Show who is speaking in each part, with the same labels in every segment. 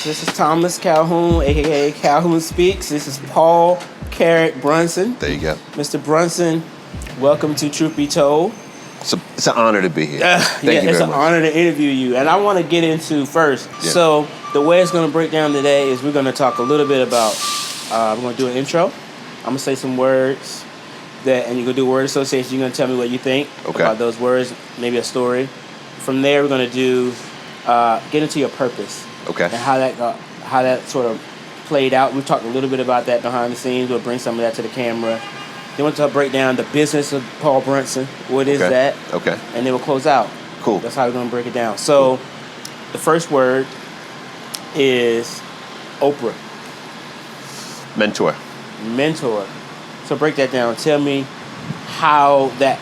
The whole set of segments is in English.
Speaker 1: This is Thomas Calhoun, a.k.a. Calhoun Speaks. This is Paul Carrick Brunson.
Speaker 2: There you go.
Speaker 1: Mr. Brunson, welcome to Truth Be Told.
Speaker 2: It's an honor to be here. Thank you very much.
Speaker 1: It's an honor to interview you. And I want to get into first.
Speaker 2: Yeah.
Speaker 1: So the way it's going to break down today is we're going to talk a little bit about, we're going to do an intro. I'm going to say some words, and you're going to do word association. You're going to tell me what you think about those words, maybe a story. From there, we're going to do, get into your purpose.
Speaker 2: Okay.
Speaker 1: And how that sort of played out. We talked a little bit about that behind the scenes. We'll bring some of that to the camera. Then we'll break down the business of Paul Brunson. What is that?
Speaker 2: Okay.
Speaker 1: And then we'll close out.
Speaker 2: Cool.
Speaker 1: That's how we're going to break it down. So the first word is Oprah.
Speaker 2: Mentor.
Speaker 1: So break that down. Tell me how that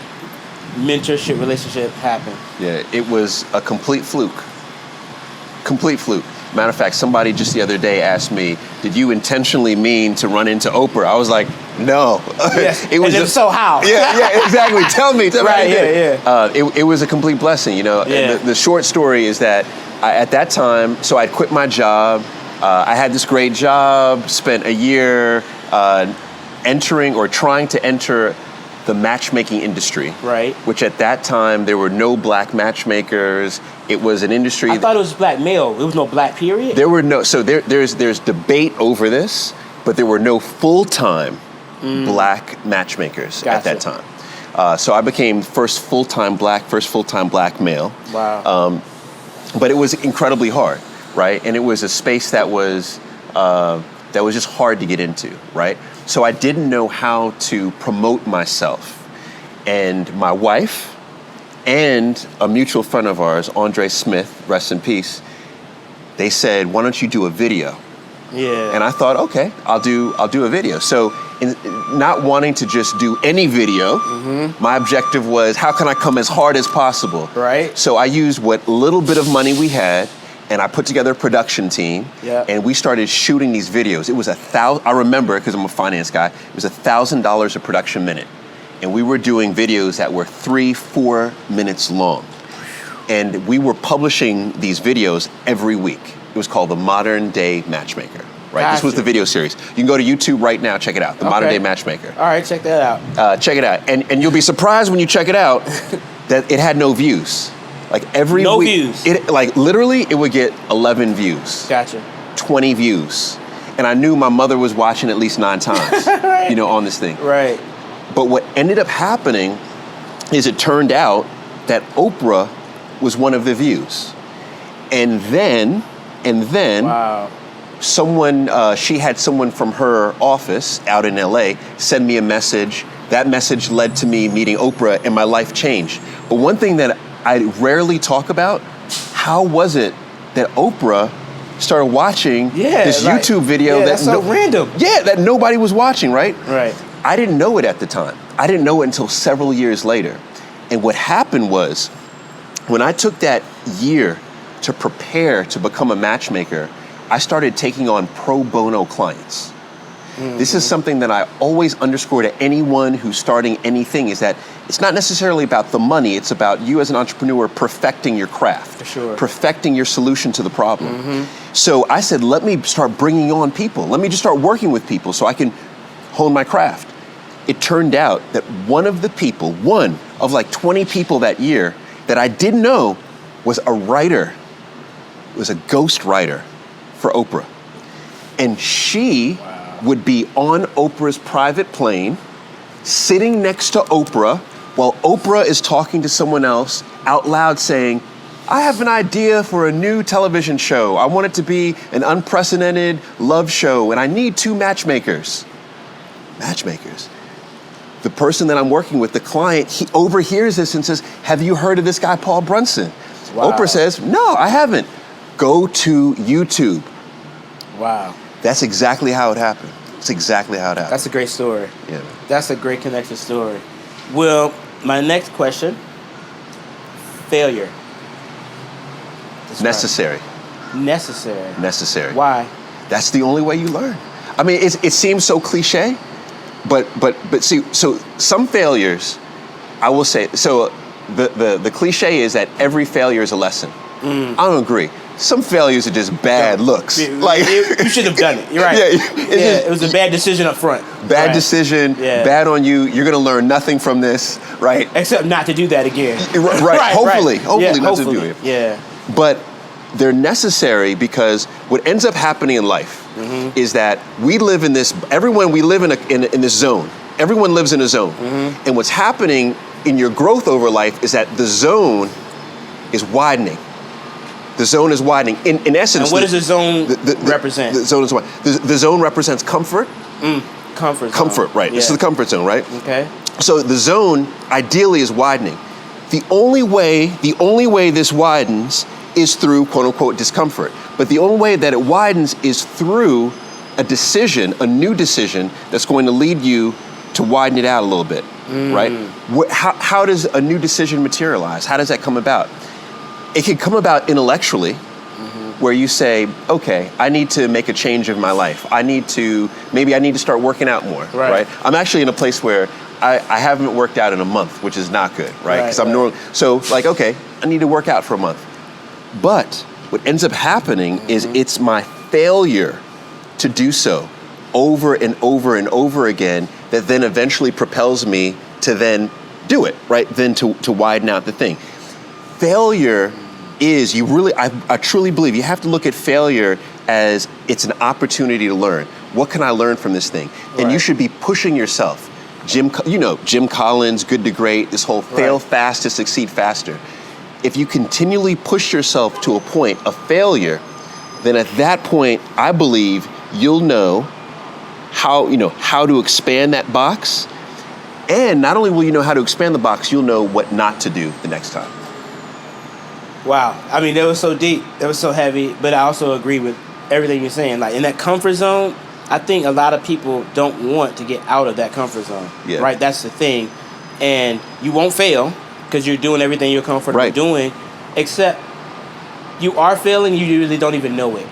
Speaker 1: mentorship relationship happened.
Speaker 2: Yeah, it was a complete fluke. Matter of fact, somebody just the other day asked me, did you intentionally mean to run into Oprah? I was like, no.
Speaker 1: Yes. It was so how?
Speaker 2: Yeah, exactly. Tell me.
Speaker 1: Right, yeah.
Speaker 2: It was a complete blessing, you know.
Speaker 1: Yeah.
Speaker 2: The short story is that at that time, so I'd quit my job. I had this great job, spent a year entering or trying to enter the matchmaking industry.
Speaker 1: Right.
Speaker 2: Which at that time, there were no black matchmakers. It was an industry.
Speaker 1: I thought it was black male. There was no black period?
Speaker 2: There were no, so there's debate over this, but there were no full-time black matchmakers at that time. So I became first full-time black male.
Speaker 1: Wow.
Speaker 2: But it was incredibly hard, right? And it was a space that was just hard to get into, right? So I didn't know how to promote myself. And my wife and a mutual friend of ours, Andre Smith, rest in peace, they said, why don't you do a video?
Speaker 1: Yeah.
Speaker 2: And I thought, okay, I'll do a video. So not wanting to just do any video, my objective was, how can I come as hard as possible?
Speaker 1: Right.
Speaker 2: So I used what little bit of money we had, and I put together a production team, and we started shooting these videos. It was I remember, because I'm a finance guy, it was $1,000 a production minute. And we were doing videos that were 3-4 minutes long. And we were publishing these videos every week. It was called The Modern Day Matchmaker, right?
Speaker 1: Gotcha.
Speaker 2: This was the video series. You can go to YouTube right now, check it out, The Modern Day Matchmaker.
Speaker 1: All right, check that out.
Speaker 2: Check it out. And you'll be surprised when you check it out that it had no views. Like every
Speaker 1: no
Speaker 2: week,
Speaker 1: views.
Speaker 2: Literally, it would get 11 views.
Speaker 1: Gotcha.
Speaker 2: 20 views. And I knew my mother was watching at least 9 times,
Speaker 1: right.
Speaker 2: on this thing.
Speaker 1: Right.
Speaker 2: But what ended up happening is it turned out that Oprah was one of the views. And then
Speaker 1: wow.
Speaker 2: She had someone from her office out in LA send me a message. That message led to me meeting Oprah, and my life changed. But one thing that I rarely talk about, how was it that Oprah started watching this YouTube video
Speaker 1: that's so random.
Speaker 2: Yeah, that nobody was watching, right?
Speaker 1: Right.
Speaker 2: I didn't know it at the time. I didn't know it until several years later. And what happened was, when I took that year to prepare to become a matchmaker, I started taking on pro bono clients. This is something that I always underscore to anyone who's starting anything, is that it's not necessarily about the money, it's about you as an entrepreneur perfecting your craft.
Speaker 1: For sure.
Speaker 2: Perfecting your solution to the problem. So I said, let me start bringing on people. Let me just start working with people so I can hone my craft. It turned out that one of like 20 people that year that I didn't know was a writer, was a ghost writer for Oprah. And she would be on Oprah's private plane, sitting next to Oprah, while Oprah is talking to someone else out loud saying, I have an idea for a new television show. I want it to be an unprecedented love show, and I need 2 matchmakers. Matchmakers. The person that I'm working with, the client, he overhears this and says, have you heard of this guy, Paul Brunson?
Speaker 1: Wow.
Speaker 2: Oprah says, no, I haven't. Go to YouTube.
Speaker 1: Wow.
Speaker 2: That's exactly how it happened. That's exactly how it happened.
Speaker 1: That's a great story.
Speaker 2: Yeah.
Speaker 1: That's a great connected story. Well, my next question, failure.
Speaker 2: Necessary.
Speaker 1: Necessary. Why?
Speaker 2: That's the only way you learn. I mean, it seems so cliche, but see, so some failures, I will say, so the cliche is that every failure is a lesson. I don't agree. Some failures are just bad looks.
Speaker 1: You should have done it. You're right. It was a bad decision up front.
Speaker 2: Bad decision, bad on you. You're going to learn nothing from this, right?
Speaker 1: Except not to do that again.
Speaker 2: Right. Hopefully not to do it.
Speaker 1: Yeah.
Speaker 2: But they're necessary because what ends up happening in life is that we live in this, we live in this zone. Everyone lives in a zone. And what's happening in your growth over life is that the zone is widening. The zone is widening. In essence,
Speaker 1: and what does the zone represent?
Speaker 2: The zone is what? The zone represents comfort.
Speaker 1: Comfort zone.
Speaker 2: Comfort, right. This is the comfort zone, right?
Speaker 1: Okay.
Speaker 2: So the zone ideally is widening. The only way this widens is through quote unquote discomfort. But the only way that it widens is through a new decision that's going to lead you to widen it out a little bit, right? How does a new decision materialize? How does that come about? It can come about intellectually, where you say, okay, I need to make a change in my life. Maybe I need to start working out more, right? I'm actually in a place where I haven't worked out in a month, which is not good, right? Because I'm normal. So like, okay, I need to work out for a month. But what ends up happening is it's my failure to do so over and over and over again that then eventually propels me to then do it, right? Then to widen out the thing. Failure is, I truly believe you have to look at failure as it's an opportunity to learn. What can I learn from this thing? And you should be pushing yourself. Jim Collins, Good to Great, this whole fail fast to succeed faster. If you continually push yourself to a point of failure, then at that point, I believe you'll know how to expand that box. And not only will you know how to expand the box, you'll know what not to do the next time.
Speaker 1: Wow. I mean, that was so deep. That was so heavy. But I also agree with everything you're saying. Like, in that comfort zone, I think a lot of people don't want to get out of that comfort zone. Yeah. Right? That's the thing. And you won't fail because you're doing everything you're comfortable doing. Except you are failing, you really don't even know it.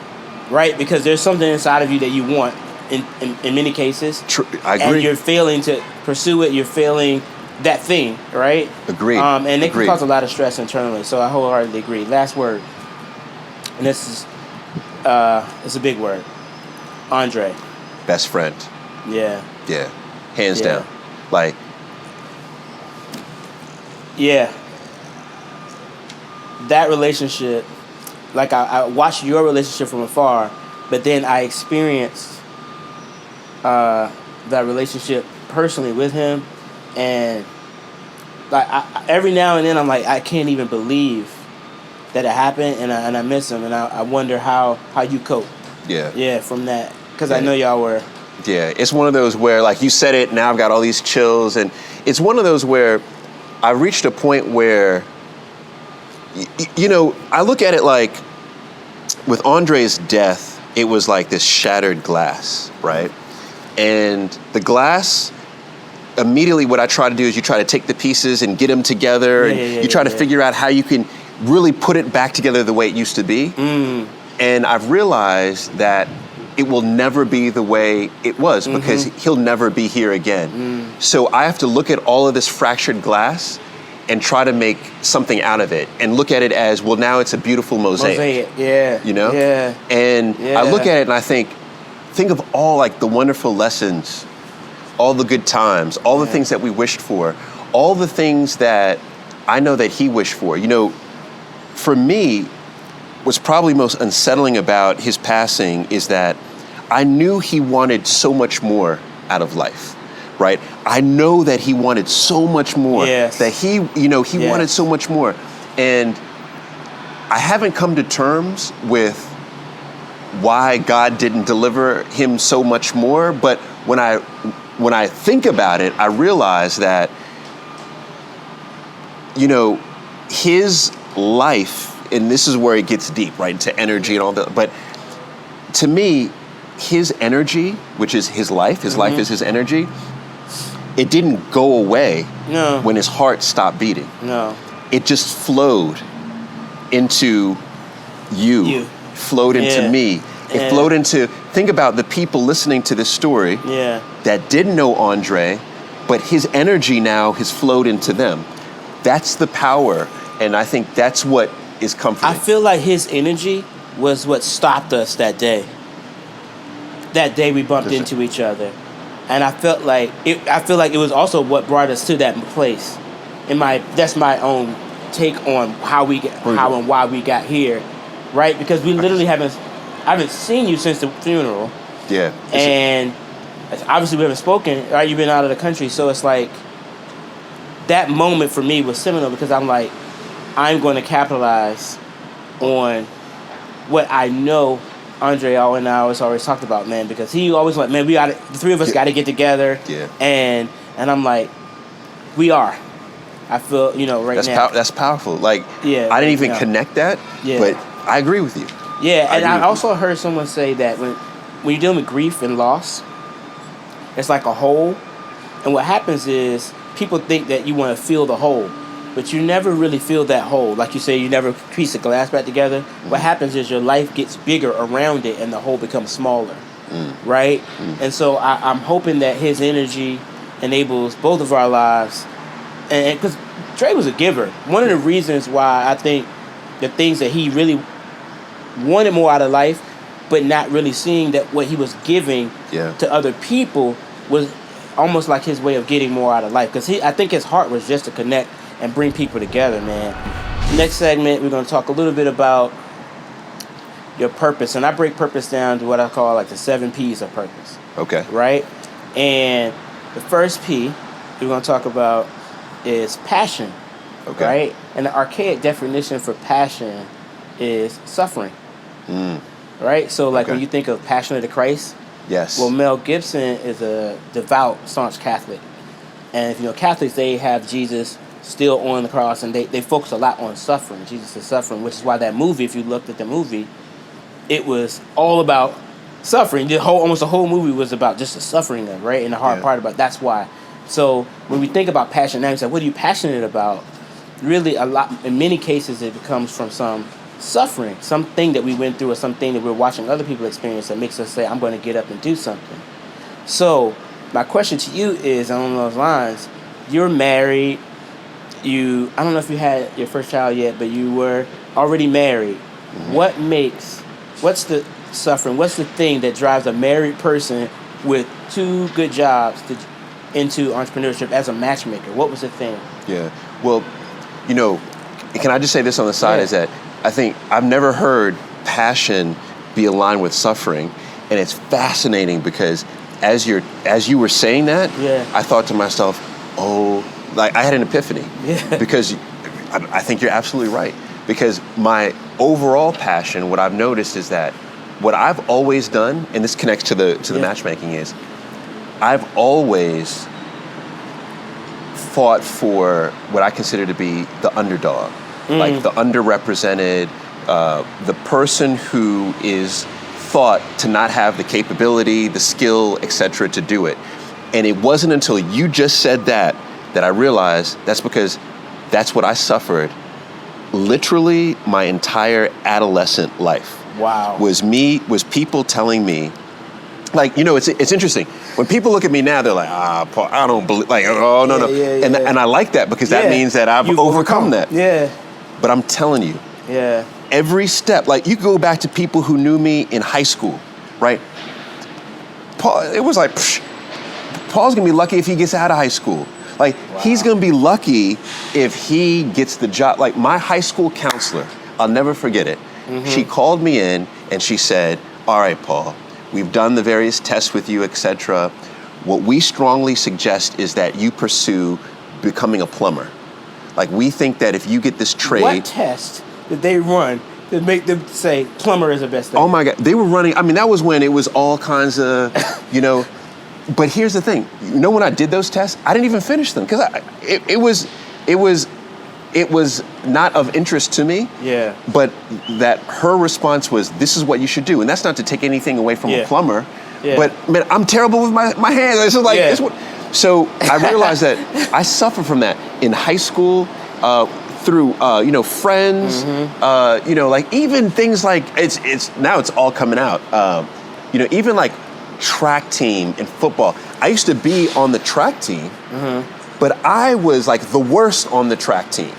Speaker 1: Right? Because there's something inside of you that you want in many cases.
Speaker 2: I agree.
Speaker 1: And you're failing to pursue it. You're failing that thing, right?
Speaker 2: Agreed.
Speaker 1: And it can cause a lot of stress internally. So I wholeheartedly agree. Last word, and this is it's a big word. Andre.
Speaker 2: Best friend.
Speaker 1: Yeah.
Speaker 2: Yeah. Hands down. Like.
Speaker 1: Yeah. That relationship, like I watched your relationship from afar, but then I experienced that relationship personally with him. And like every now and then I'm like, I can't even believe that it happened, and I miss him, and I wonder how you cope. Yeah, from that, because I know y'all were.
Speaker 2: Yeah, it's one of those where, like you said it, now I've got all these chills, and it's one of those where I reached a point where, I look at it like with Andre's death, it was like this shattered glass, right? And the glass, immediately what I try to do is you try to take the pieces and get them together, and you try to figure out how you can really put it back together the way it used to be. And I've realized that it will never be the way it was because he'll never be here again. So I have to look at all of this fractured glass and try to make something out of it and look at it as, well, now it's a beautiful mosaic. And I look at it and I think of all like the wonderful lessons, all the good times, all the things that we wished for, all the things that I know that he wished for. For me, what's probably most unsettling about his passing is that I knew he wanted so much more out of life, right? I know that he wanted so much more, that he wanted so much more. And I haven't come to terms with why God didn't deliver him so much more, but when I think about it, I realize that, his life, and this is where it gets deep, right, into energy and all that, but to me, his energy, which is his life is his energy, it didn't go away when his heart stopped beating. No. It just flowed into you. Flowed into me. It flowed into, think about the people listening to this story that didn't know Andre, but his energy now has flowed into them. That's the power, and I think that's what is comforting.
Speaker 1: I feel like his energy was what stopped us that day. That day we bumped into each other, and I felt like it. I feel like it was also what brought us to that place. That's my own take on how and why we got here, right? Because we literally I haven't seen you since the funeral.
Speaker 2: Yeah.
Speaker 1: And obviously we haven't spoken, right? You've been out of the country, so it's like that moment for me was seminal because I'm like, I'm going to capitalize on what I know Andre and I always talked about, man, because he always like, man, the three of us got to get together.
Speaker 2: Yeah.
Speaker 1: And I'm like, we are. I feel, now.
Speaker 2: That's powerful. Like,
Speaker 1: yeah,
Speaker 2: I didn't even connect that, but I agree with you.
Speaker 1: Yeah, and I also heard someone say that when you're dealing with grief and loss, it's like a hole. And what happens is people think that you want to fill the hole, but you never really fill that hole. Like you say, you never piece the glass back together. Mm-hmm. What happens is your life gets bigger around it and the hole becomes smaller, right? Mm-hmm. And so I'm hoping that his energy enables both of our lives. And because Dre was a giver. One of the reasons why I think the things that he really wanted more out of life, but not really seeing that what he was giving to other people was almost like his way of getting more out of life. Because I think his heart was just to connect and bring people together, man. Next segment, we're going to talk a little bit about your purpose. And I break purpose down to what I call like the 7 P's of purpose.
Speaker 2: Okay.
Speaker 1: Right? And the first P we're going to talk about is passion. Okay. Right? And the archaic definition for passion is suffering. Right? So like when you think of Passion of the Christ,
Speaker 2: yes.
Speaker 1: Well, Mel Gibson is a devout, staunch Catholic. And if Catholics, they have Jesus still on the cross, and they focus a lot on suffering. Jesus is suffering, which is why that movie, if you looked at the movie, it was all about suffering. Almost the whole movie was about just the suffering of, right? And the hard part about that's why. So when we think about passion now, we say, what are you passionate about? Really, in many cases, it comes from some suffering, something that we went through or something that we're watching other people experience that makes us say, I'm going to get up and do something. So my question to you is, along those lines, you're married, I don't know if you had your first child yet, but you were already married. Mm-hmm. What's the suffering, what's the thing that drives a married person with 2 good jobs into entrepreneurship as a matchmaker? What was the thing?
Speaker 2: Yeah, well, can I just say this on the side is that I think I've never heard passion be aligned with suffering, and it's fascinating because as you were saying that, I thought to myself, like I had an epiphany, because I think you're absolutely right. Because my overall passion, what I've noticed is that what I've always done, and this connects to the matchmaking, is I've always fought for what I consider to be the underdog. Like the underrepresented, the person who is thought to not have the capability, the skill, etc. to do it. And it wasn't until you just said that I realized that's because that's what I suffered literally my entire adolescent life.
Speaker 1: Wow.
Speaker 2: Was people telling me, like, it's interesting. When people look at me now, they're like, Paul, I don't believe, like, oh, no. And I like that because that means that I've overcome that.
Speaker 1: Yeah.
Speaker 2: But I'm telling you, every step, like you go back to people who knew me in high school, right? Paul, it was like, Paul's gonna be lucky if he gets out of high school. Like, he's gonna be lucky if he gets the job. Like my high school counselor, I'll never forget it. Mm-hmm. She called me in and she said, all right, Paul, we've done the various tests with you, etc. What we strongly suggest is that you pursue becoming a plumber. Like, we think that if you get this trade...
Speaker 1: What test did they run that make them say plumber is the best thing?
Speaker 2: Oh, my God. They were running... I mean, that was when it was all kinds of, But here's the thing. When I did those tests, I didn't even finish them because it was not of interest to me. Yeah. But that her response was, this is what you should do. And that's not to take anything away from a plumber. Yeah. But, man, I'm terrible with my hands. It's just like... So I realized that I suffered from that in high school, through friends, like even things like it's now it's all coming out. Even like track team in football. I used to be on the track team, But I was like the worst on the track team,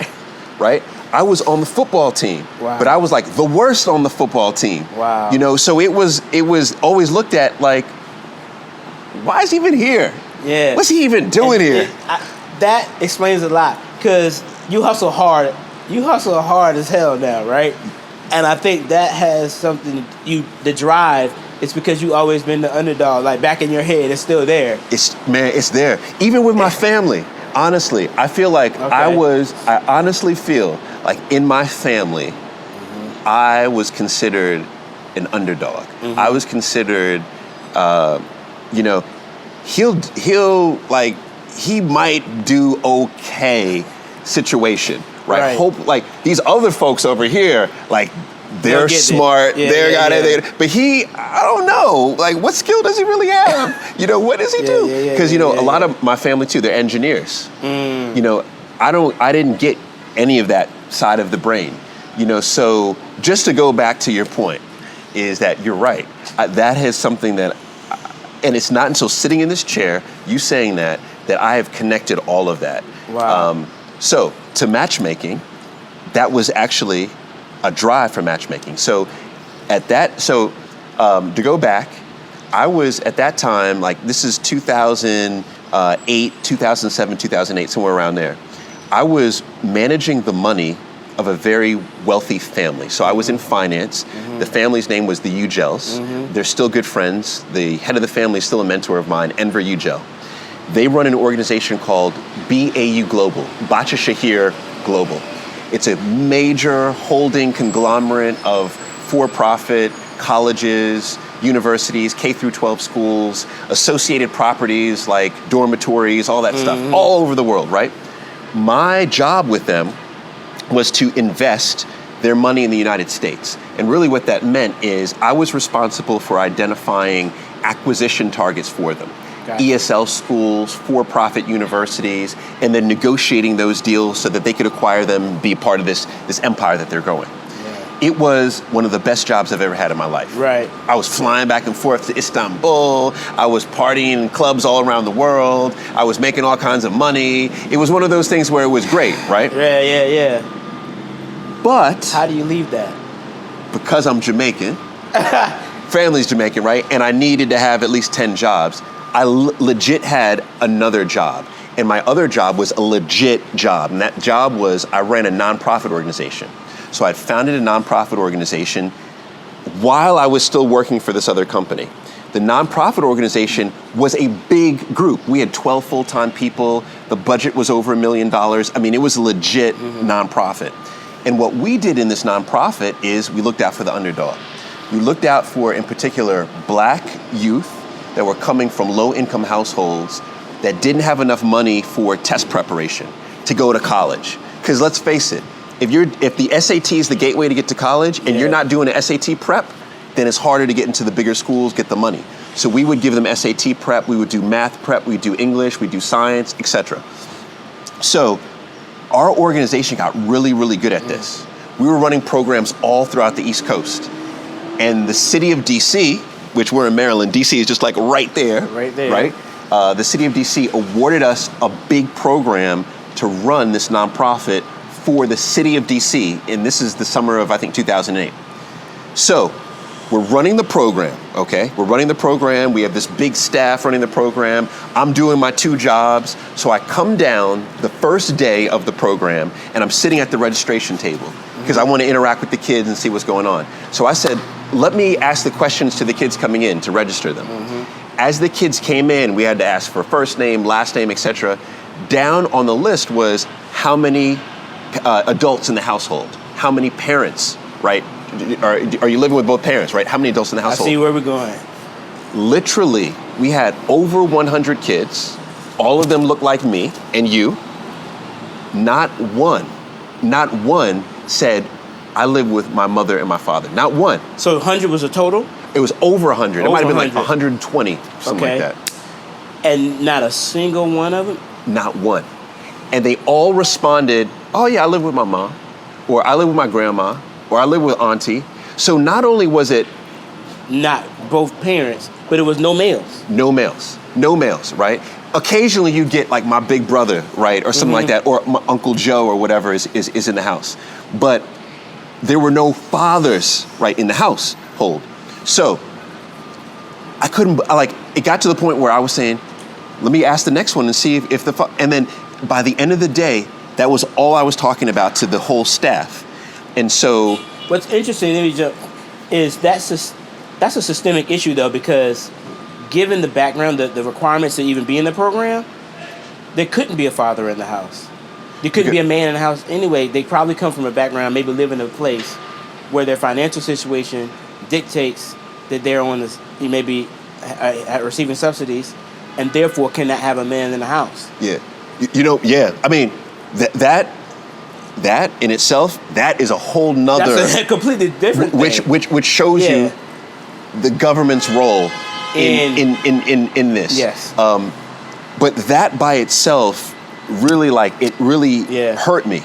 Speaker 2: right? I was on the football team, but I was like the worst on the football team.
Speaker 1: Wow.
Speaker 2: You know, so it was always looked at like, why is he even here?
Speaker 1: Yeah.
Speaker 2: What's he even doing here?
Speaker 1: That explains a lot, because you hustle hard. You hustle hard as hell now, right? And I think that has something, the drive, it's because you always been the underdog. Like, back in your head, it's still there.
Speaker 2: It's there. Even with my family, honestly, I feel like I honestly feel like in my family, I was considered an underdog. I was considered, you know, he might do okay situation. Right. Hope like these other folks over here, like they're smart, but I don't know, like what skill does he really have? You know, what does he do? Because a lot of my family too, they're engineers. You know, I didn't get any of that side of the brain. You know, so just to go back to your point, is that you're right. That is something that, and it's not until sitting in this chair, you saying that I have connected all of that.
Speaker 1: Wow.
Speaker 2: So to matchmaking, that was actually a drive for matchmaking. So to go back, I was at that time, like this is 2008, 2007, 2008, somewhere around there. I was managing the money of a very wealthy family. So I was in finance. The family's name was the Ugels. They're still good friends. The head of the family is still a mentor of mine, Enver Ugel. They run an organization called BAU Global, Bacha Shahir Global. It's a major holding conglomerate of for-profit colleges, universities, K through 12 schools, associated properties like dormitories, all that stuff, all over the world, right? My job with them was to invest their money in the United States. And really what that meant is I was responsible for identifying acquisition targets for them. Gotcha. ESL schools, for-profit universities, and then negotiating those deals so that they could acquire them, be part of this empire that they're growing. Yeah. It was one of the best jobs I've ever had in my life. Right. I was flying back and forth to Istanbul. I was partying in clubs all around the world. I was making all kinds of money. It was one of those things where it was great, right?
Speaker 1: Yeah.
Speaker 2: But
Speaker 1: how do you leave that?
Speaker 2: Because I'm Jamaican, family's Jamaican, right? And I needed to have at least 10 jobs. I legit had another job. And my other job was a legit job. And that job was I ran a nonprofit organization. So I founded a nonprofit organization while I was still working for this other company. The nonprofit organization was a big group. We had 12 full-time people. The budget was over $1 million. I mean, it was a legit nonprofit. And what we did in this nonprofit is we looked out for the underdog. We looked out for, in particular, Black youth that were coming from low-income households that didn't have enough money for test preparation to go to college. Because let's face it, if the SAT is the gateway to get to college and you're not doing an SAT prep, then it's harder to get into the bigger schools, get the money. So we would give them SAT prep, we would do math prep, we'd do English, we'd do science, etc. So our organization got really, really good at this. We were running programs all throughout the East Coast. And the city of DC, which we're in Maryland, DC is just like right there. Right? The city of DC awarded us a big program to run this nonprofit for the city of DC. And this is the summer of, I think, 2008. So we're running the program, okay? We're running the program. We have this big staff running the program. I'm doing my 2 jobs. So I come down the first day of the program and I'm sitting at the registration table because I want to interact with the kids and see what's going on. So I said, let me ask the questions to the kids coming in to register them. As the kids came in, we had to ask for first name, last name, etc. Down on the list was how many adults in the household, how many parents, right? Are you living with both parents, right? How many adults in the household?
Speaker 1: I see where we're going.
Speaker 2: Literally, we had over 100 kids. All of them looked like me and you. Not one said, I live with my mother and my father. Not one.
Speaker 1: So 100 was a total?
Speaker 2: It was over 100. It might have been like 120, something like that.
Speaker 1: And not a single one of them?
Speaker 2: Not one. And they all responded, oh yeah, I live with my mom, or I live with my grandma, or I live with auntie. So not only was it
Speaker 1: not both parents, but it was no males.
Speaker 2: No males, right? occasionally you get like my big brother, right, or something like that, or my Uncle Joe or whatever is in the house. But there were no fathers, right, in the household. So I couldn't, it got to the point where I was saying, let me ask the next one and see if and then by the end of the day, that was all I was talking about to the whole staff. And so...
Speaker 1: What's interesting, is that's a systemic issue, though, because given the background, the requirements to even be in the program, there couldn't be a father in the house. There couldn't be a man in the house anyway. They probably come from a background, maybe live in a place where their financial situation dictates that they're on this, maybe receiving subsidies, and therefore cannot have a man in the house.
Speaker 2: Yeah. I mean, that in itself, that is a whole nother...
Speaker 1: That's a completely different thing.
Speaker 2: Which shows you the government's role in this.
Speaker 1: Yes.
Speaker 2: But that by itself really hurt me.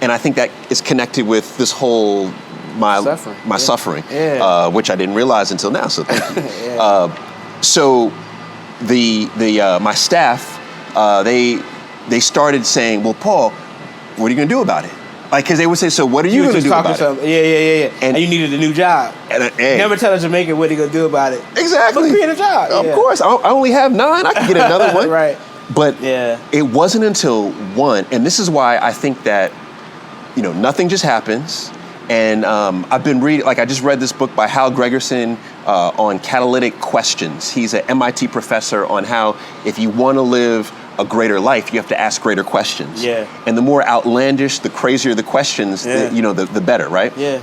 Speaker 2: And I think that is connected with this whole suffering. Yeah. Which I didn't realize until now, so thank you. So my staff, they started saying, well, Paul, what are you going to do about it? Because they would say, so what are you going to do about it?
Speaker 1: Yeah. And you needed a new job. Never tell a Jamaican what are you going to do about it.
Speaker 2: Exactly.
Speaker 1: But create a job.
Speaker 2: Of course. I only have 9. I can get another one.
Speaker 1: Right.
Speaker 2: But it wasn't until one, and this is why I think that, nothing just happens. And I've been reading, I just read this book by Hal Gregerson on catalytic questions. He's an MIT professor on how if you want to live a greater life, you have to ask greater questions.
Speaker 1: Yeah.
Speaker 2: And the more outlandish, the crazier the questions, the better, right?
Speaker 1: Yeah.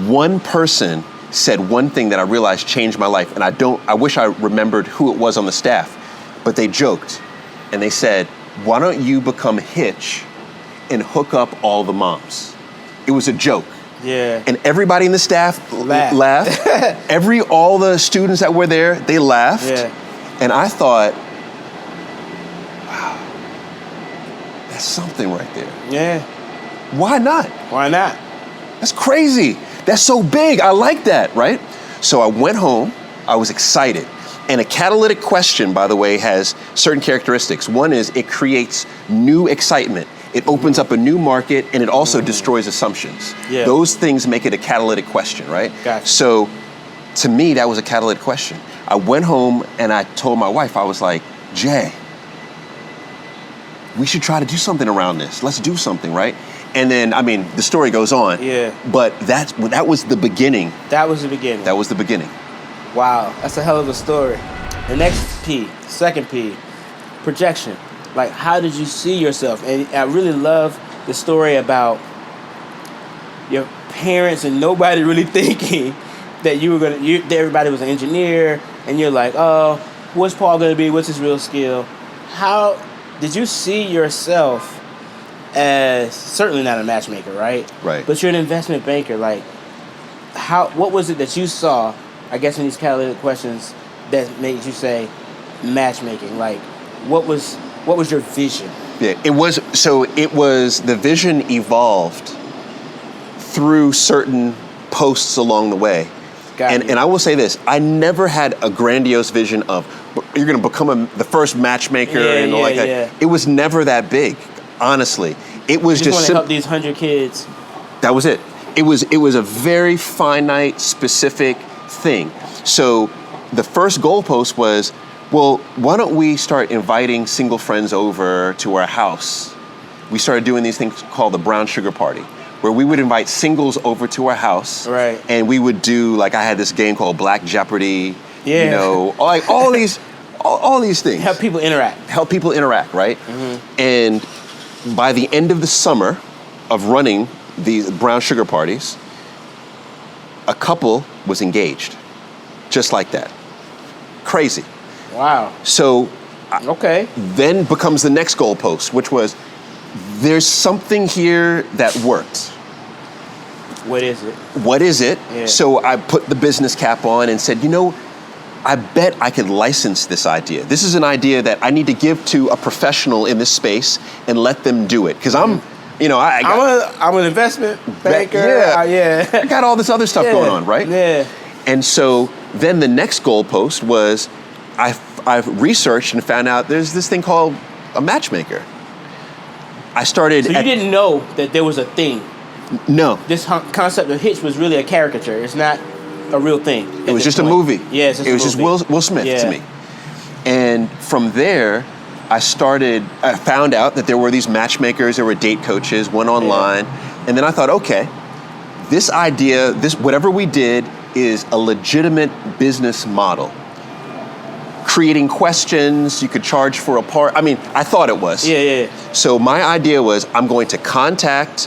Speaker 2: One person said one thing that I realized changed my life, and I wish I remembered who it was on the staff, but they joked, and they said, why don't you become Hitch and hook up all the moms? It was a joke.
Speaker 1: Yeah.
Speaker 2: And everybody in the staff laughed. All the students that were there, they laughed.
Speaker 1: Yeah.
Speaker 2: And I thought, wow, that's something right there.
Speaker 1: Yeah.
Speaker 2: Why not?
Speaker 1: Why not?
Speaker 2: That's crazy. That's so big. I like that, right? So I went home. I was excited. And a catalytic question, by the way, has certain characteristics. One is it creates new excitement. It opens up a new market, and it also destroys assumptions.
Speaker 1: Yeah.
Speaker 2: Those things make it a catalytic question, right?
Speaker 1: Gotcha.
Speaker 2: So to me, that was a catalytic question. I went home and I told my wife, I was like, Jay, we should try to do something around this. Let's do something, right? And then, the story goes on.
Speaker 1: Yeah.
Speaker 2: But that was the beginning.
Speaker 1: That was the beginning.
Speaker 2: That was the beginning.
Speaker 1: Wow, that's a hell of a story. The next P, second P, projection. How did you see yourself? And I really love the story about your parents and nobody really thinking that you were everybody was an engineer, and you're like, oh, what's Paul going to be? What's his real skill? How did you see yourself as, certainly not a matchmaker, right?
Speaker 2: Right.
Speaker 1: But you're an investment banker. What was it that you saw, I guess, in these catalytic questions that made you say matchmaking? What was your vision?
Speaker 2: Yeah, it was the vision evolved through certain posts along the way. And I will say this, I never had a grandiose vision of you're going to become the first matchmaker that. It was never that big, honestly. It was
Speaker 1: just want to
Speaker 2: help
Speaker 1: these 100 kids.
Speaker 2: That was it. It was a very finite, specific thing. So the first goalpost was, well, why don't we start inviting single friends over to our house? We started doing these things called the brown sugar party, where we would invite singles over to our house.
Speaker 1: Right.
Speaker 2: And we would do, I had this game called Black Jeopardy.
Speaker 1: Yeah.
Speaker 2: All these things.
Speaker 1: Help people interact.
Speaker 2: Right? Mm-hmm. And by the end of the summer of running these brown sugar parties, a couple was engaged. Just like that. Crazy.
Speaker 1: Wow.
Speaker 2: So,
Speaker 1: okay.
Speaker 2: Then becomes the next goalpost, which was, there's something here that worked.
Speaker 1: What is it?
Speaker 2: Yeah. So I put the business cap on and said, I bet I could license this idea. This is an idea that I need to give to a professional in this space and let them do it. Because I'm an investment banker. I got all this other stuff going on, right?
Speaker 1: Yeah.
Speaker 2: And so then the next goalpost was, I've researched and found out there's this thing called a matchmaker. I started.
Speaker 1: So you didn't know that there was a thing.
Speaker 2: No.
Speaker 1: This concept of Hitch was really a caricature. It's not a real thing.
Speaker 2: It was just a movie.
Speaker 1: Yeah, it's just
Speaker 2: it was just Will Smith to me. And from there, I found out that there were these matchmakers, there were date coaches, one online, and then I thought, okay, this idea, whatever we did is a legitimate business model. Creating questions, you could charge for a part. I mean, I thought it was.
Speaker 1: Yeah.
Speaker 2: So my idea was I'm going to contact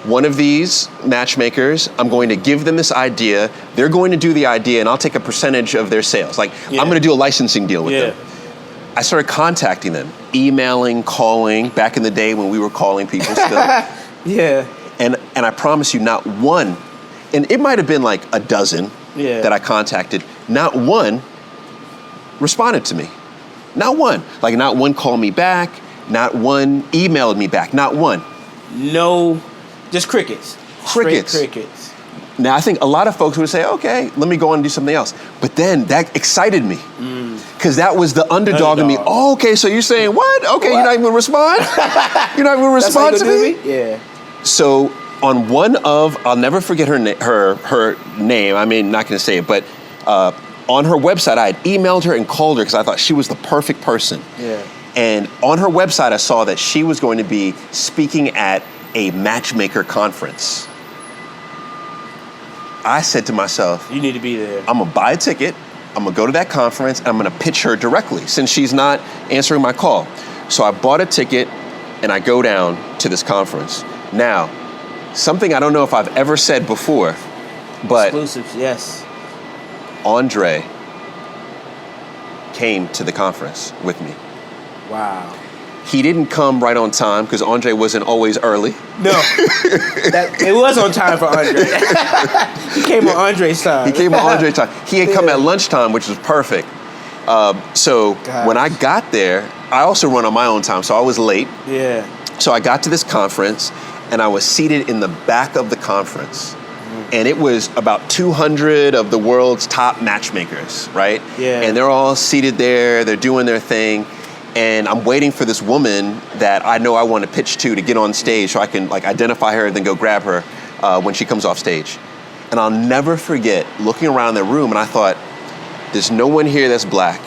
Speaker 2: one of these matchmakers, I'm going to give them this idea, they're going to do the idea, and I'll take a percentage of their sales. Like, I'm going to do a licensing deal with them. I started contacting them, emailing, calling, back in the day when we were calling people still. And I promise you, not one, and it might have been like a dozen that I contacted, not one responded to me. Not one. Like, not one called me back, not one emailed me back, not one.
Speaker 1: No. Just crickets.
Speaker 2: Crickets.
Speaker 1: Straight crickets.
Speaker 2: Now, I think a lot of folks would say, okay, let me go on and do something else. But then that excited me. Because that was the underdog in me. Oh, okay, so you're saying what? Okay, you're not even going to respond? You're not going to respond to me?
Speaker 1: Yeah.
Speaker 2: So on one of, I'll never forget her name. I mean, not going to say it, but on her website, I had emailed her and called her because I thought she was the perfect person.
Speaker 1: Yeah.
Speaker 2: And on her website, I saw that she was going to be speaking at a matchmaker conference. I said to myself,
Speaker 1: you need to be there.
Speaker 2: I'm gonna buy a ticket, I'm gonna go to that conference, and I'm gonna pitch her directly since she's not answering my call. So I bought a ticket and I go down to this conference. Now, something I don't know if I've ever said before, but
Speaker 1: exclusives, yes.
Speaker 2: Andre came to the conference with me.
Speaker 1: Wow.
Speaker 2: He didn't come right on time because Andre wasn't always early.
Speaker 1: No, it was on time for Andre. He came on Andre's time.
Speaker 2: He came on Andre's time. He had come at lunchtime, which was perfect. So when I got there, I also run on my own time, so I was late.
Speaker 1: Yeah.
Speaker 2: So I got to this conference, and I was seated in the back of the conference. And it was about 200 of the world's top matchmakers, right?
Speaker 1: Yeah.
Speaker 2: And they're all seated there, they're doing their thing. And I'm waiting for this woman that I know I want to pitch to get on stage so I can like identify her and then go grab her when she comes off stage. And I'll never forget looking around the room and I thought, there's no one here that's black.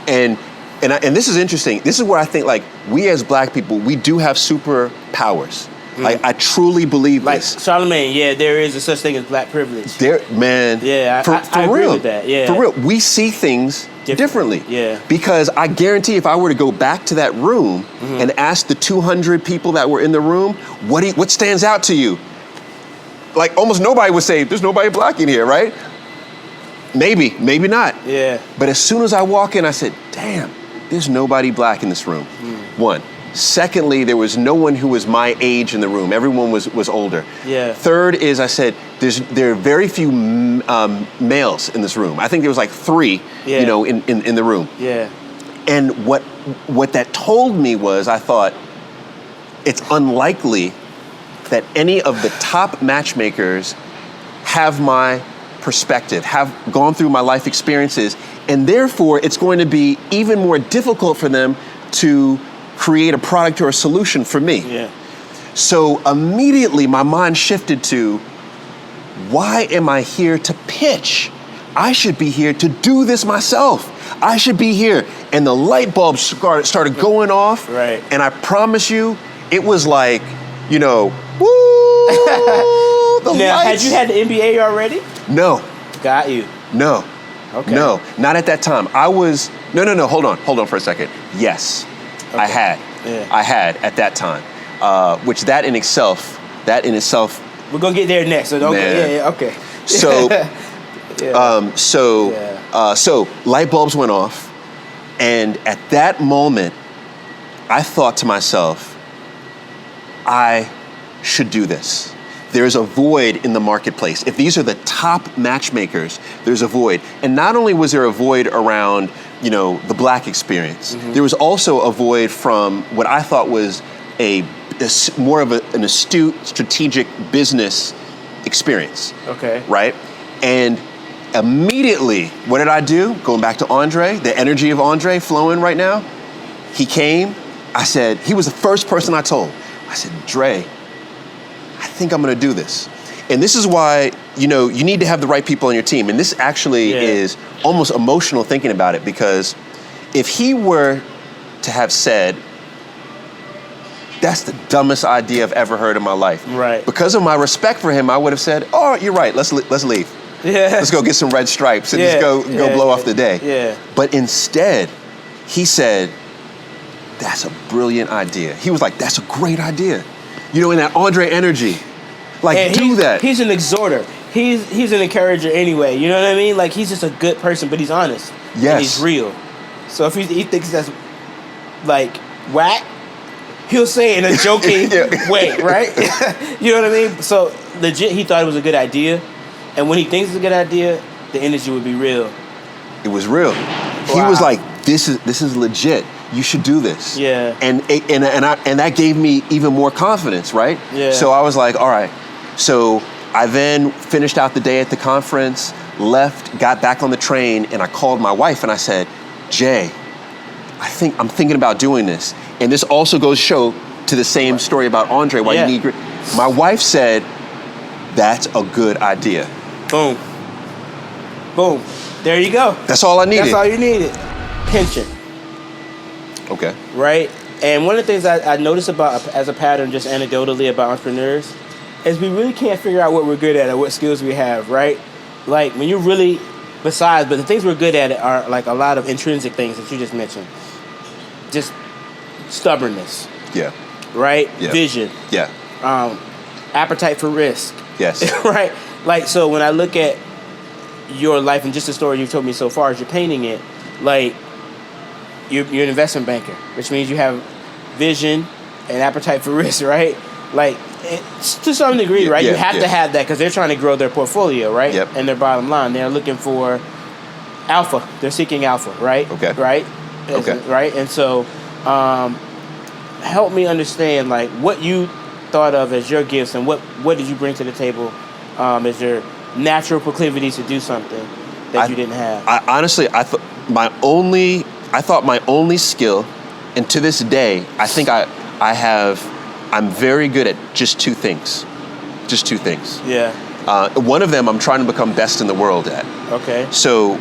Speaker 2: And this is interesting. This is where I think like we as black people, we do have superpowers. Like I truly believe
Speaker 1: like
Speaker 2: this.
Speaker 1: Charlamagne, there is a such thing as black privilege.
Speaker 2: Man.
Speaker 1: Yeah, I
Speaker 2: real.
Speaker 1: agree with that. Yeah.
Speaker 2: For real. We see things differently.
Speaker 1: Yeah.
Speaker 2: Because I guarantee if I were to go back to that room and ask the 200 people that were in the room, what stands out to you? Like almost nobody would say, there's nobody black in here, right? Maybe not.
Speaker 1: Yeah.
Speaker 2: But as soon as I walk in, I said, damn, there's nobody black in this room. One. Secondly, there was no one who was my age in the room. Everyone was older.
Speaker 1: Yeah.
Speaker 2: Third is I said there are very few males in this room. I think there was like 3, in the room.
Speaker 1: Yeah.
Speaker 2: And what that told me was I thought it's unlikely that any of the top matchmakers have my perspective, have gone through my life experiences, and therefore it's going to be even more difficult for them to create a product or a solution for me.
Speaker 1: Yeah.
Speaker 2: So immediately my mind shifted to, why am I here to pitch? I should be here to do this myself. I should be here. And the light bulbs started going off.
Speaker 1: Right.
Speaker 2: And I promise you, it was like, woo! The
Speaker 1: Now,
Speaker 2: lights.
Speaker 1: had you had the MBA already?
Speaker 2: No.
Speaker 1: Got you.
Speaker 2: No.
Speaker 1: Okay.
Speaker 2: No, not at that time. I was, no, hold on for a second. Yes. Okay. I had at that time, which that in itself.
Speaker 1: We're gonna get there next. So okay.
Speaker 2: So, so light bulbs went off, and at that moment, I thought to myself, I should do this. There's a void in the marketplace. If these are the top matchmakers, there's a void. And not only was there a void around, the black experience, there was also a void from what I thought was more of an astute, strategic business experience.
Speaker 1: Okay.
Speaker 2: Right? And immediately, what did I do? Going back to Andre, the energy of Andre flowing right now. He came. I said, he was the first person I told. I said, Dre, I think I'm going to do this. And this is why, you need to have the right people on your team. And this actually is almost emotional thinking about it, because if he were to have said, that's the dumbest idea I've ever heard in my life.
Speaker 1: Right.
Speaker 2: Because of my respect for him, I would have said, oh, you're right, let's leave.
Speaker 1: Yeah.
Speaker 2: Let's go get some red stripes and just go blow off the day.
Speaker 1: Yeah.
Speaker 2: But instead, he said, that's a brilliant idea. He was like, that's a great idea. In that Andre energy. Like,
Speaker 1: and
Speaker 2: do that.
Speaker 1: He's an exhorter. He's an encourager anyway. You know what I mean? Like, he's just a good person, but he's honest.
Speaker 2: Yes.
Speaker 1: And he's real. So if he thinks that's, like, whack, he'll say it in a joking way, right? You know what I mean? So, legit, he thought it was a good idea. And when he thinks it's a good idea, the energy would be real.
Speaker 2: It was real. Wow. He was like, this is legit. You should do this.
Speaker 1: Yeah.
Speaker 2: And that gave me even more confidence, right?
Speaker 1: Yeah.
Speaker 2: So I was like, all right. So I then finished out the day at the conference, left, got back on the train, and I called my wife and I said, Jay, I'm thinking about doing this. And this also goes to the same story about Andre, why you need grit. My wife said, that's a good idea.
Speaker 1: Boom. Boom. There you go.
Speaker 2: That's all I needed.
Speaker 1: That's all you needed. Pension.
Speaker 2: Okay.
Speaker 1: Right? And one of the things I notice about, as a pattern, just anecdotally about entrepreneurs, is we really can't figure out what we're good at or what skills we have, right? Like, when you really, but the things we're good at are like a lot of intrinsic things that you just mentioned. Just stubbornness.
Speaker 2: Yeah.
Speaker 1: Right?
Speaker 2: Yeah.
Speaker 1: Vision.
Speaker 2: Yeah.
Speaker 1: Appetite for risk.
Speaker 2: Yes.
Speaker 1: Right? Like, so when I look at your life and just the story you've told me so far as you're painting it, like, you're an investment banker, which means you have vision and appetite for risk, right? Like, to some degree, right? You have to have that because they're trying to grow their portfolio, right?
Speaker 2: Yep.
Speaker 1: And their bottom line. They're looking for alpha. They're seeking alpha, right?
Speaker 2: Okay.
Speaker 1: Right?
Speaker 2: Okay.
Speaker 1: Right? And so, help me understand, like, what you thought of as your gifts and what did you bring to the table as your natural proclivity to do something that you didn't have?
Speaker 2: Honestly, I thought my only skill, and to this day, I think I'm very good at just two things. Just two things.
Speaker 1: Yeah.
Speaker 2: One of them I'm trying to become best in the world at.
Speaker 1: Okay.
Speaker 2: So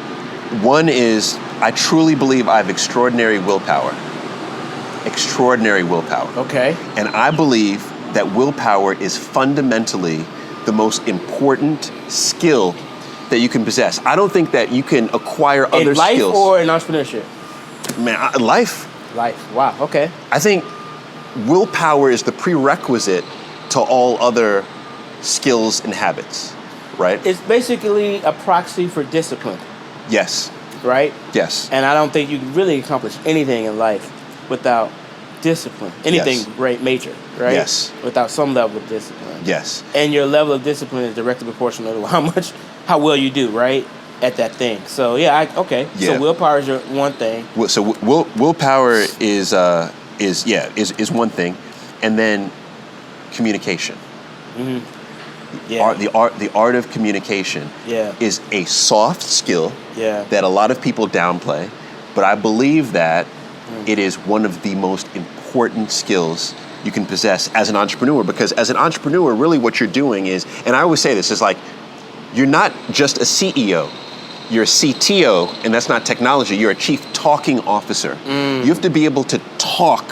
Speaker 2: one is I truly believe I have extraordinary willpower. Extraordinary willpower.
Speaker 1: Okay.
Speaker 2: And I believe that willpower is fundamentally the most important skill that you can possess. I don't think that you can acquire other skills.
Speaker 1: In life or in entrepreneurship?
Speaker 2: Man, life.
Speaker 1: Life. Wow. Okay.
Speaker 2: I think willpower is the prerequisite to all other skills and habits, right?
Speaker 1: It's basically a proxy for discipline.
Speaker 2: Yes.
Speaker 1: Right?
Speaker 2: Yes.
Speaker 1: And I don't think you can really accomplish anything in life without discipline. Anything great, major, right? Yes. Without some level of discipline.
Speaker 2: Yes.
Speaker 1: And your level of discipline is directly proportional to how well you do, right? At that thing. So okay. Yeah. So willpower is your one thing.
Speaker 2: So willpower is one thing, and then communication. Mm-hmm. Yeah. The art of communication. Is a soft skill. That a lot of people downplay, but I believe that it is one of the most important skills you can possess as an entrepreneur, because as an entrepreneur, really what you're doing is, and I always say this, is like, you're not just a CEO, you're a CTO, and that's not technology, you're a chief talking officer. You have to be able to talk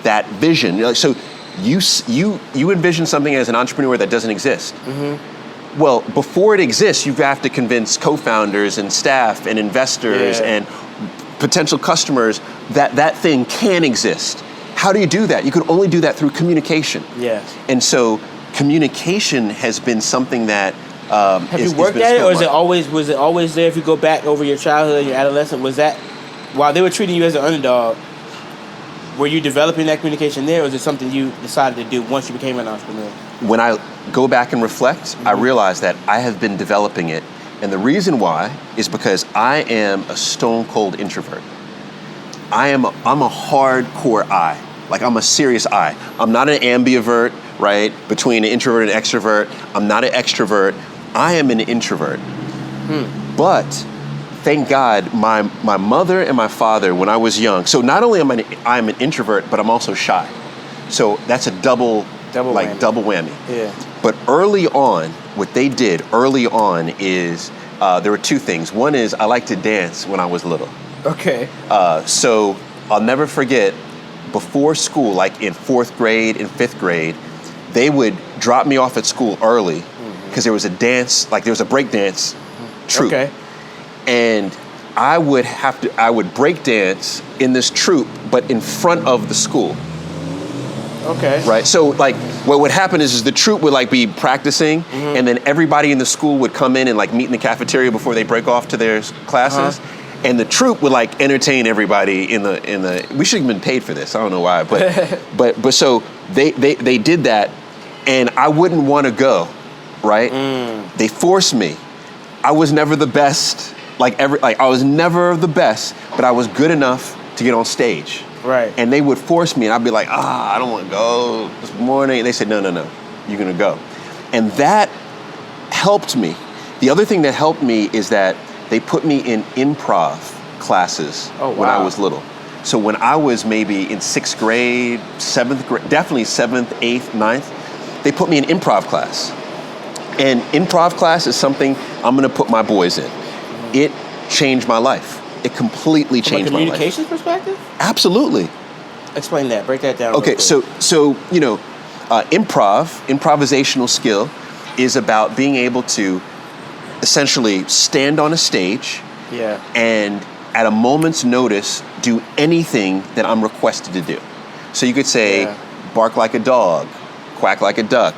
Speaker 2: that vision. So you envision something as an entrepreneur that doesn't exist. Mm-hmm. Well, before it exists, you have to convince co-founders and staff and investors and potential customers that thing can exist. How do you do that? You can only do that through communication. Yeah. And so communication has been something that have you worked at it, or
Speaker 1: was it always there? If you go back over your childhood and your adolescence, was that while they were treating you as an underdog, were you developing that communication there, or was it something you decided to do once you became an entrepreneur? When
Speaker 2: I go back and reflect, I realize that I have been developing it. And the reason why is because I am a stone cold introvert. I'm a hardcore I. Like, I'm a serious I. I'm not an ambivert, right? Between an introvert and extrovert. I'm not an extrovert. I am an introvert. But thank God, my mother and my father, when I was young, so not only am I'm an introvert, but I'm also shy. So that's a double whammy.
Speaker 1: Yeah.
Speaker 2: But early on, what they did early on is there were two things. One is I liked to dance when I was little.
Speaker 1: Okay.
Speaker 2: So I'll never forget, before school, like in 4th grade and 5th grade, they would drop me off at school early because there was a dance, like there was a break dance troupe.
Speaker 1: Okay.
Speaker 2: And I would break dance in this troupe, but in front of the school.
Speaker 1: Okay.
Speaker 2: Right. So like what would happen is the troupe would like be practicing, and then everybody in the school would come in and like meet in the cafeteria before they break off to their classes. And the troupe would like entertain everybody in the. We should have been paid for this. I don't know why, but so they did that, and I wouldn't want to go, right? They forced me. I was never the best. I was never the best, but I was good enough to get on stage.
Speaker 1: Right.
Speaker 2: And they would force me, and I'd be like, I don't want to go this morning. And they said, no, you're gonna go, and that helped me. The other thing that helped me is that they put me in improv classes when I was little. So when I was maybe in 6th grade, 7th grade, definitely 7th, 8th, 9th, they put me in improv class. And improv class is something I'm gonna put my boys in. It changed my life. It completely changed my life.
Speaker 1: From a communications perspective?
Speaker 2: Absolutely.
Speaker 1: Explain that. Break that down.
Speaker 2: Okay, so improvisational skill is about being able to essentially stand on a stage and at a moment's notice do anything that I'm requested to do. So you could say bark like a dog, quack like a duck,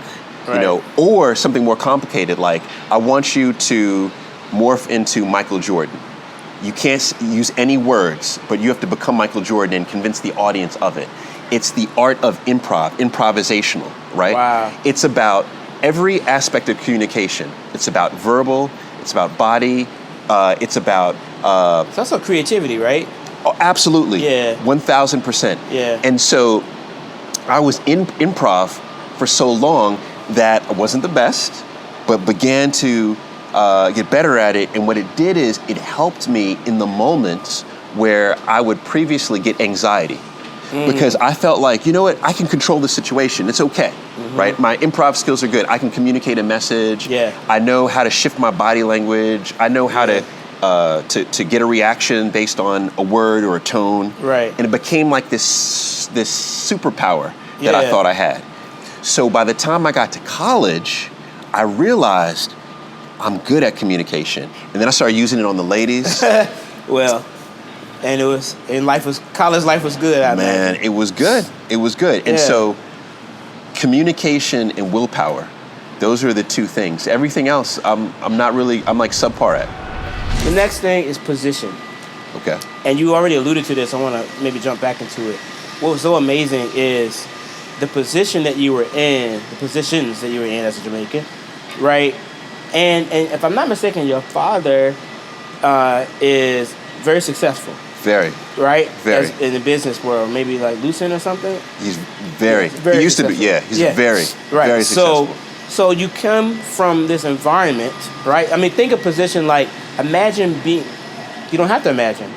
Speaker 2: or something more complicated like I want you to morph into Michael Jordan. You can't use any words, but you have to become Michael Jordan and convince the audience of it. It's the art of improvisational, right?
Speaker 1: Wow.
Speaker 2: It's about every aspect of communication. It's about verbal, it's about body, it's about...
Speaker 1: it's also creativity, right?
Speaker 2: Oh, absolutely.
Speaker 1: Yeah.
Speaker 2: 1,000%.
Speaker 1: Yeah.
Speaker 2: And so I was in improv for so long that I wasn't the best, but began to get better at it. And what it did is it helped me in the moments where I would previously get anxiety. Because I felt like, you know what, I can control the situation. It's okay, right? My improv skills are good. I can communicate a message.
Speaker 1: Yeah.
Speaker 2: I know how to shift my body language. I know how to get a reaction based on a word or a tone.
Speaker 1: Right.
Speaker 2: And it became like this superpower that I thought I had. So by the time I got to college, I realized I'm good at communication. And then I started using it on the ladies.
Speaker 1: Well... And college life was good. I imagine.
Speaker 2: It was good. It was good. And so communication and willpower, those are the two things. Everything else, I'm like subpar at.
Speaker 1: The next thing is position.
Speaker 2: Okay.
Speaker 1: And you already alluded to this. I want to maybe jump back into it. What was so amazing is the position that you were in, the positions that you were in as a Jamaican, right? And if I'm not mistaken, your father is very successful.
Speaker 2: Very.
Speaker 1: Right?
Speaker 2: Very.
Speaker 1: In the business world, maybe like Lucent or something?
Speaker 2: He's very he used successful. To be, he's very successful.
Speaker 1: So you come from this environment, right? I mean, think of position like, you don't have to imagine.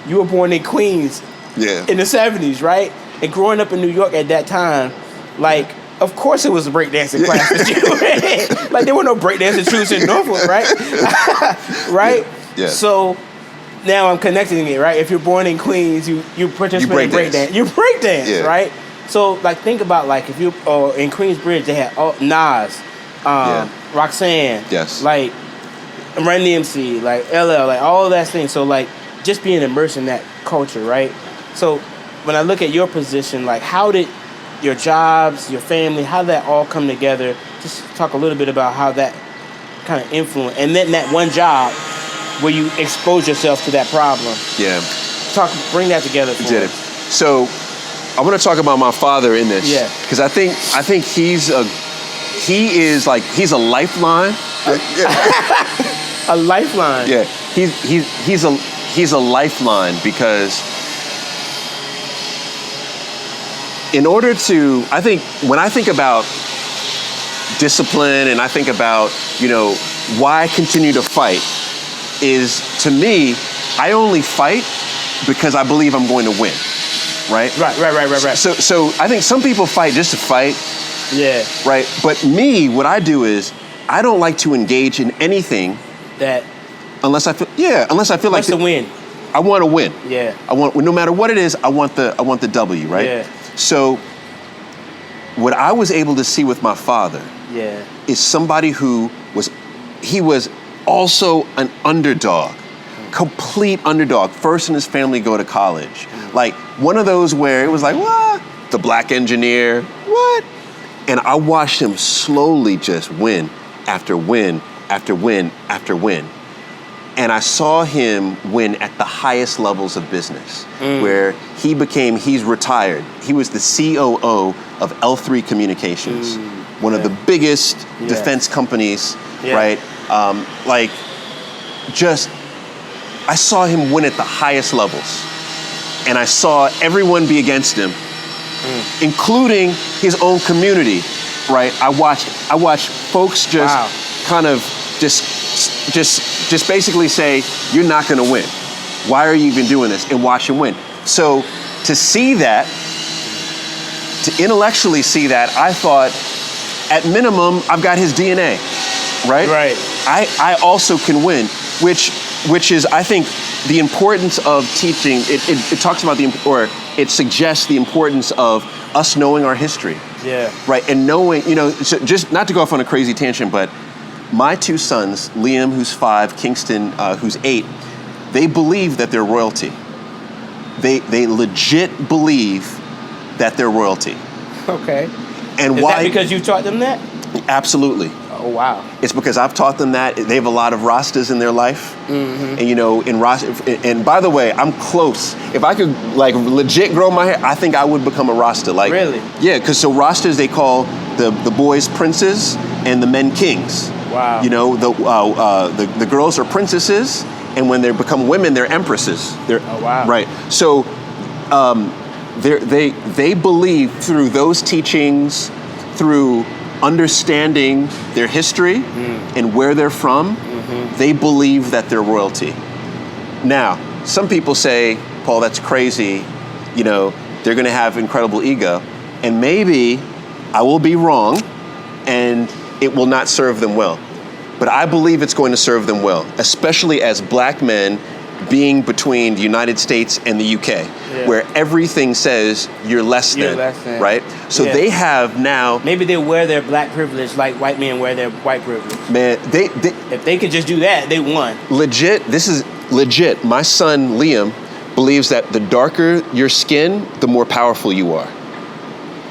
Speaker 1: You were born in Queens in the 70s, right? And growing up in New York at that time, like, of course it was a breakdancing class that you were in. Like, there were no breakdancing troops in Norfolk, right? Right?
Speaker 2: Yeah.
Speaker 1: So... Now I'm connecting it, right? If you're born in Queens, you participate in breakdance. You breakdance, right? So, like, think about, like, if you in Queensbridge, they had Nas, Roxanne, like, Run DMC, like, LL, like, all of that thing. So, like, just being immersed in that culture, right? So, when I look at your position, like, how did your jobs, your family, how did that all come together? Just talk a little bit about how that kind of influenced. And then that one job where you expose yourself to that problem. Yeah. Bring that together for us.
Speaker 2: So, I want to talk about my father in this. Yeah. Because I think he's a lifeline.
Speaker 1: A lifeline.
Speaker 2: Yeah. He's a lifeline because in order to, when I think about discipline and I think about, why continue to fight, is, to me, I only fight because I believe I'm going to win, right?
Speaker 1: Right.
Speaker 2: So I think some people fight just to fight.
Speaker 1: Yeah.
Speaker 2: Right? But me, what I do is, I don't like to engage in anything
Speaker 1: that
Speaker 2: unless I feel like
Speaker 1: to win.
Speaker 2: I want to win.
Speaker 1: Yeah.
Speaker 2: No matter what it is, I want the W, right?
Speaker 1: Yeah.
Speaker 2: So what I was able to see with my father is somebody who was also an underdog, complete underdog, first in his family to go to college. Like one of those where it was like, what? The black engineer, what? And I watched him slowly just win after win after win after win. And I saw him win at the highest levels of business, where he's retired. He was the COO of L3 Communications, one of the biggest defense companies, right? I saw him win at the highest levels. And I saw everyone be against him, including his own community, right? I watched folks just kind of just basically say, you're not going to win. Why are you even doing this? And watch him win. So to see that, to intellectually see that, I thought, at minimum, I've got his DNA, right?
Speaker 1: Right.
Speaker 2: I also can win, which is, I think, the importance of teaching. It talks about it suggests the importance of us knowing our history.
Speaker 1: Yeah.
Speaker 2: Right. And knowing, so just not to go off on a crazy tangent, but my two sons, Liam, who's 5, Kingston, who's 8, they believe that they're royalty. They legit believe that they're royalty.
Speaker 1: Okay.
Speaker 2: And
Speaker 1: is
Speaker 2: why?
Speaker 1: That because you taught them that?
Speaker 2: Absolutely.
Speaker 1: Oh, wow.
Speaker 2: It's because I've taught them that. They have a lot of Rastas in their life. And in Rasta, and by the way, I'm close. If I could legit grow my hair, I think I would become a Rasta.
Speaker 1: Really?
Speaker 2: Yeah, because so Rastas, they call the boys princes and the men kings.
Speaker 1: Wow.
Speaker 2: The girls are princesses, and when they become women, they're empresses.
Speaker 1: Oh, wow.
Speaker 2: Right. So they believe through those teachings, through understanding their history and where they're from, they believe that they're royalty. Now, some people say, Paul, that's crazy. They're going to have incredible ego. And maybe I will be wrong and it will not serve them well. But I believe it's going to serve them well, especially as black men being between the United States and the UK, where everything says you're less than, right? So they have now...
Speaker 1: Maybe they wear their black privilege like white men wear their white privilege.
Speaker 2: Man,
Speaker 1: if they could just do that, they won.
Speaker 2: Legit, this is legit. My son, Liam, believes that the darker your skin, the more powerful you are.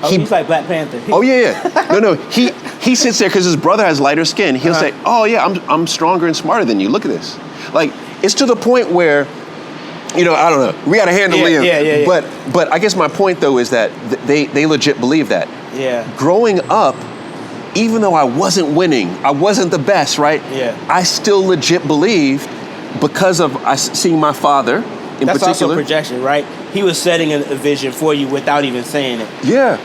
Speaker 1: Oh, he's like Black Panther.
Speaker 2: Oh, yeah. No, he sits there because his brother has lighter skin. He'll say, oh, yeah, I'm stronger and smarter than you. Look at this. Like, it's to the point where, I don't know. We got to handle Liam.
Speaker 1: Yeah.
Speaker 2: But I guess my point, though, is that they legit believe that.
Speaker 1: Yeah.
Speaker 2: Growing up, even though I wasn't winning, I wasn't the best, right?
Speaker 1: Yeah.
Speaker 2: I still legit believed because of seeing my father in particular.
Speaker 1: That's also projection, right? He was setting a vision for you without even saying it.
Speaker 2: Yeah.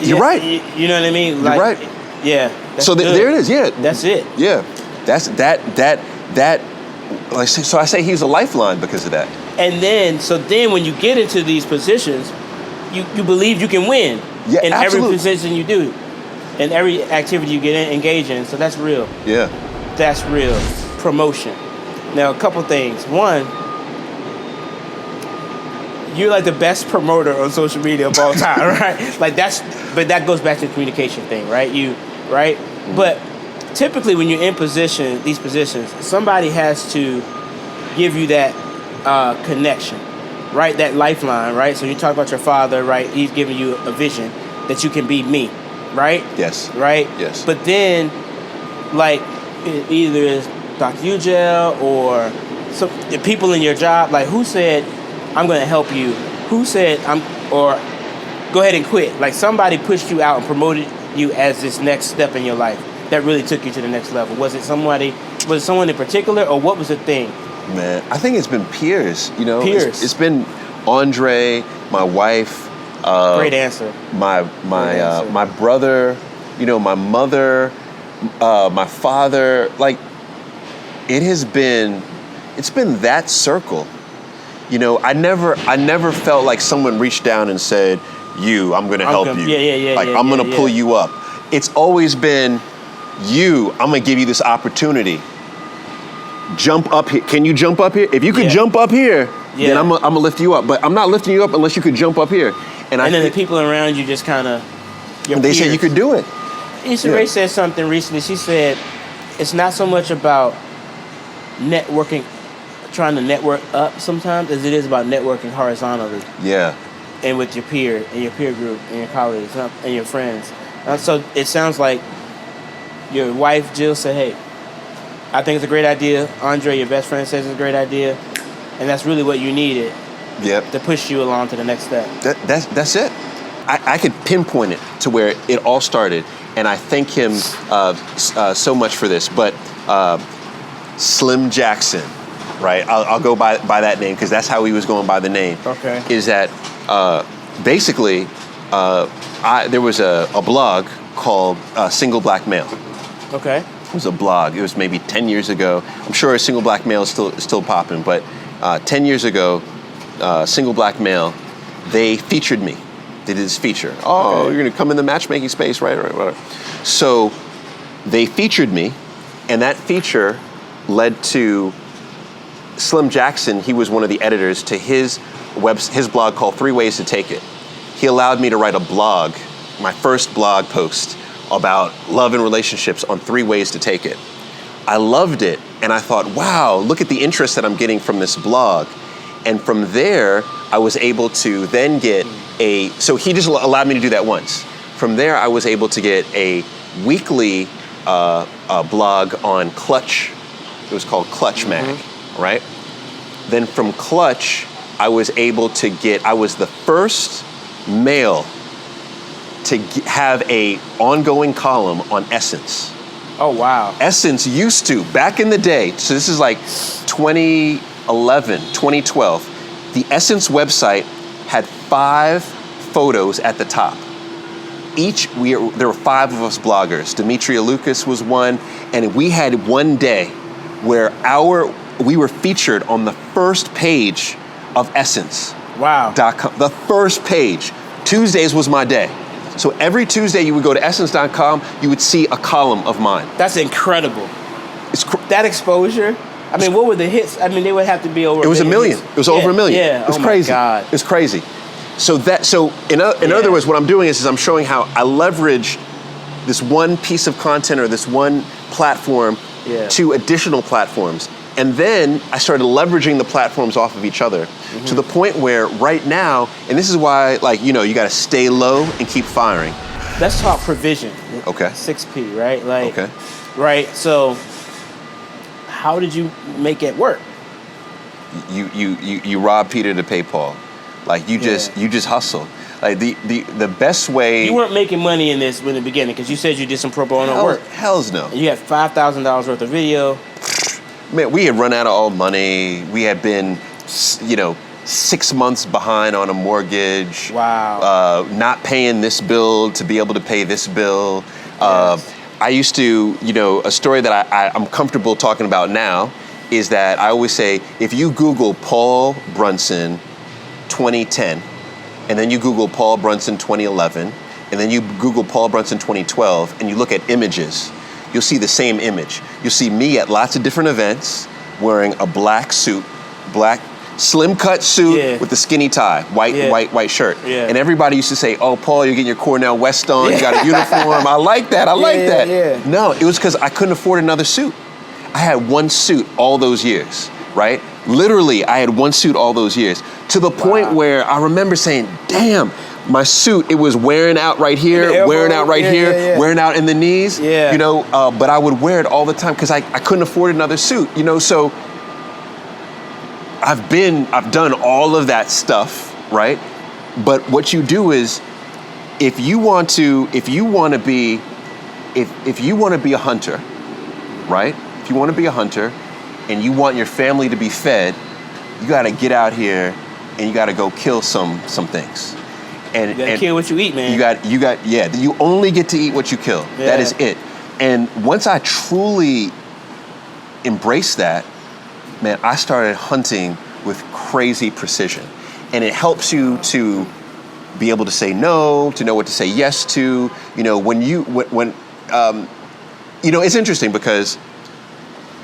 Speaker 2: You're right.
Speaker 1: You know what I mean?
Speaker 2: You're right.
Speaker 1: Yeah.
Speaker 2: So there it is. Yeah.
Speaker 1: That's it.
Speaker 2: Yeah. That's that. So I say he's a lifeline because of that.
Speaker 1: And then when you get into these positions, you believe you can win in every position you do, in every activity you get engaged in. So that's real.
Speaker 2: Yeah. That's
Speaker 1: real. Promotion. Now, a couple things. One, you're like the best promoter on social media of all time, right? But that goes back to the communication thing, right? But typically when you're in these positions, somebody has to give you that connection, right? That lifeline, right? So you talk about your father, right? He's giving you a vision that you can be me, right?
Speaker 2: Yes.
Speaker 1: Right?
Speaker 2: Yes.
Speaker 1: But then, either it's Dr. Ugel or the people in your job, who said, I'm going to help you? Who said, or go ahead and quit? Somebody pushed you out and promoted you as this next step in your life that really took you to the next level. Was it someone in particular, or what was the thing?
Speaker 2: Man, I think it's been peers,
Speaker 1: Peers.
Speaker 2: It's been Andre, my wife.
Speaker 1: Great answer.
Speaker 2: My brother, my mother, my father. It has been it's been that circle. You know, I never felt like someone reached down and said, I'm going to help you. I'm going to pull you up. It's always been, I'm going to give you this opportunity. Jump up here. Can you jump up here? If you could jump up here, then I'm going to lift you up. But I'm not lifting you up unless you could jump up here. And then
Speaker 1: the people around you just kind of,
Speaker 2: they said you could do it.
Speaker 1: Issa Rae said something recently. She said, it's not so much about networking, trying to network up sometimes, as it is about networking horizontally.
Speaker 2: Yeah.
Speaker 1: And with your peer, and your peer group, and your colleagues, and your friends. So it sounds like your wife, Jill, said, hey, I think it's a great idea. Andre, your best friend, says it's a great idea. And that's really what you needed to push you along to the next step.
Speaker 2: That's it. I could pinpoint it to where it all started, and I thank him so much for this. But Slim Jackson, right? I'll go by that name because that's how he was going by the name.
Speaker 1: Okay.
Speaker 2: Is that basically there was a blog called Single Black Male.
Speaker 1: Okay.
Speaker 2: It was a blog. It was maybe 10 years ago. I'm sure Single Black Male is still popping, but 10 years ago, Single Black Male, they featured me. They did this feature. Oh, you're going to come in the matchmaking space, right? Whatever. So they featured me, and that feature led to Slim Jackson. He was one of the editors to his blog called 3 Ways to Take It. He allowed me to write a blog, my first blog post about love and relationships on 3 ways to take it. I loved it, and I thought, wow, look at the interest that I'm getting from this blog. And from there, I was able to then get so he just allowed me to do that once. From there, I was able to get a weekly blog on Clutch. It was called Clutch Mag, right? Then from Clutch, I was able to I was the first male to have a ongoing column on Essence.
Speaker 1: Oh, wow.
Speaker 2: Essence used to, back in the day, so this is like 2011, 2012, the Essence website had 5 photos at the top. There were 5 of us bloggers. Demetria Lucas was one, and we had one day where we were featured on the first page of Essence.
Speaker 1: Wow.
Speaker 2: The first page. Tuesdays was my day. So every Tuesday you would go to essence.com, you would see a column of mine.
Speaker 1: That's incredible. That exposure. I mean, what were the hits? I mean, they would have to be over.
Speaker 2: It was a million. It was over a million.
Speaker 1: Yeah.
Speaker 2: It was crazy.
Speaker 1: My God.
Speaker 2: It was crazy. So in other words, what I'm doing is I'm showing how I leverage this one piece of content or this one platform to additional platforms. And then I started leveraging the platforms off of each other to the point where right now, and this is why, you got to stay low and keep firing.
Speaker 1: Let's talk provision.
Speaker 2: Okay.
Speaker 1: 6P, right?
Speaker 2: Okay.
Speaker 1: Right. So how did you make it work?
Speaker 2: You rob Peter to pay Paul. You just hustle. The best way.
Speaker 1: You weren't making money in this in the beginning because you said you did some pro bono work.
Speaker 2: Hell's no.
Speaker 1: And you had $5,000 worth of video.
Speaker 2: Man, we had run out of all money. We had been, 6 months behind on a mortgage.
Speaker 1: Wow.
Speaker 2: Not paying this bill to be able to pay this bill.
Speaker 1: Yes.
Speaker 2: I used to, a story that I'm comfortable talking about now is that I always say, if you Google Paul Brunson 2010, and then you Google Paul Brunson 2011, and then you Google Paul Brunson 2012, and you look at images, you'll see the same image. You'll see me at lots of different events wearing a black suit, black slim cut suit with the skinny tie, white shirt. Yeah. And everybody used to say, oh, Paul, you're getting your Cornell West on, you got a uniform. I like that. Yeah. No, it was because I couldn't afford another suit. I had one suit all those years, right? Literally, I had one suit all those years to the point where I remember saying, damn, my suit, it was wearing out right here, wearing out right here, wearing out in the knees, but I would wear it all the time because I couldn't afford another suit, so I've done all of that stuff, right? But what you do is, if you want to be a hunter, right? If you want to be a hunter and you want your family to be fed, you got to get out here and you got to go kill some things.
Speaker 1: And you gotta kill what you eat, man.
Speaker 2: You only get to eat what you kill. Yeah. That is it. And once I truly embraced that, man, I started hunting with crazy precision. And it helps you to be able to say no, to know what to say yes to. You know, it's interesting because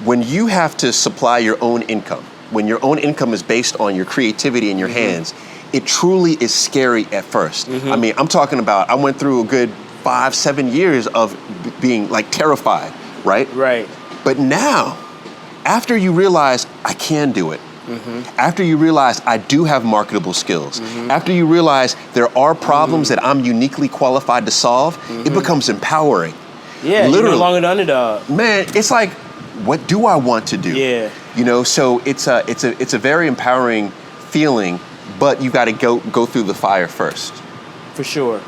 Speaker 2: when you have to supply your own income, when your own income is based on your creativity in your hands, it truly is scary at first. I mean, I'm talking about, I went through a good 5-7 years of being like terrified, right?
Speaker 1: Right.
Speaker 2: But now, after you realize I can do it, after you realize I do have marketable skills, after you realize there are problems that I'm uniquely qualified to solve, it becomes empowering.
Speaker 1: Yeah, literally. You're no longer the underdog.
Speaker 2: Man, it's like, what do I want to do?
Speaker 1: Yeah.
Speaker 2: You know, so it's a very empowering feeling, but you got to go through the fire first.
Speaker 1: For sure.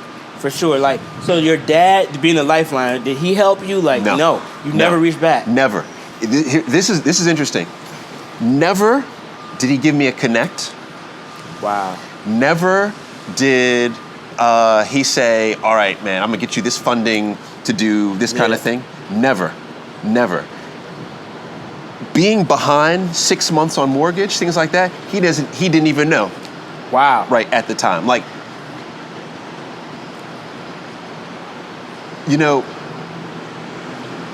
Speaker 1: Like, so your dad being a lifeline, did he help you? Like, no, you never reached back.
Speaker 2: Never. This is interesting. Never did he give me a connect.
Speaker 1: Wow.
Speaker 2: Never did he say, all right, man, I'm gonna get you this funding to do this kind of thing. Never. Being behind 6 months on mortgage, things like that, he didn't even know.
Speaker 1: Wow.
Speaker 2: Right at the time. Like, you know,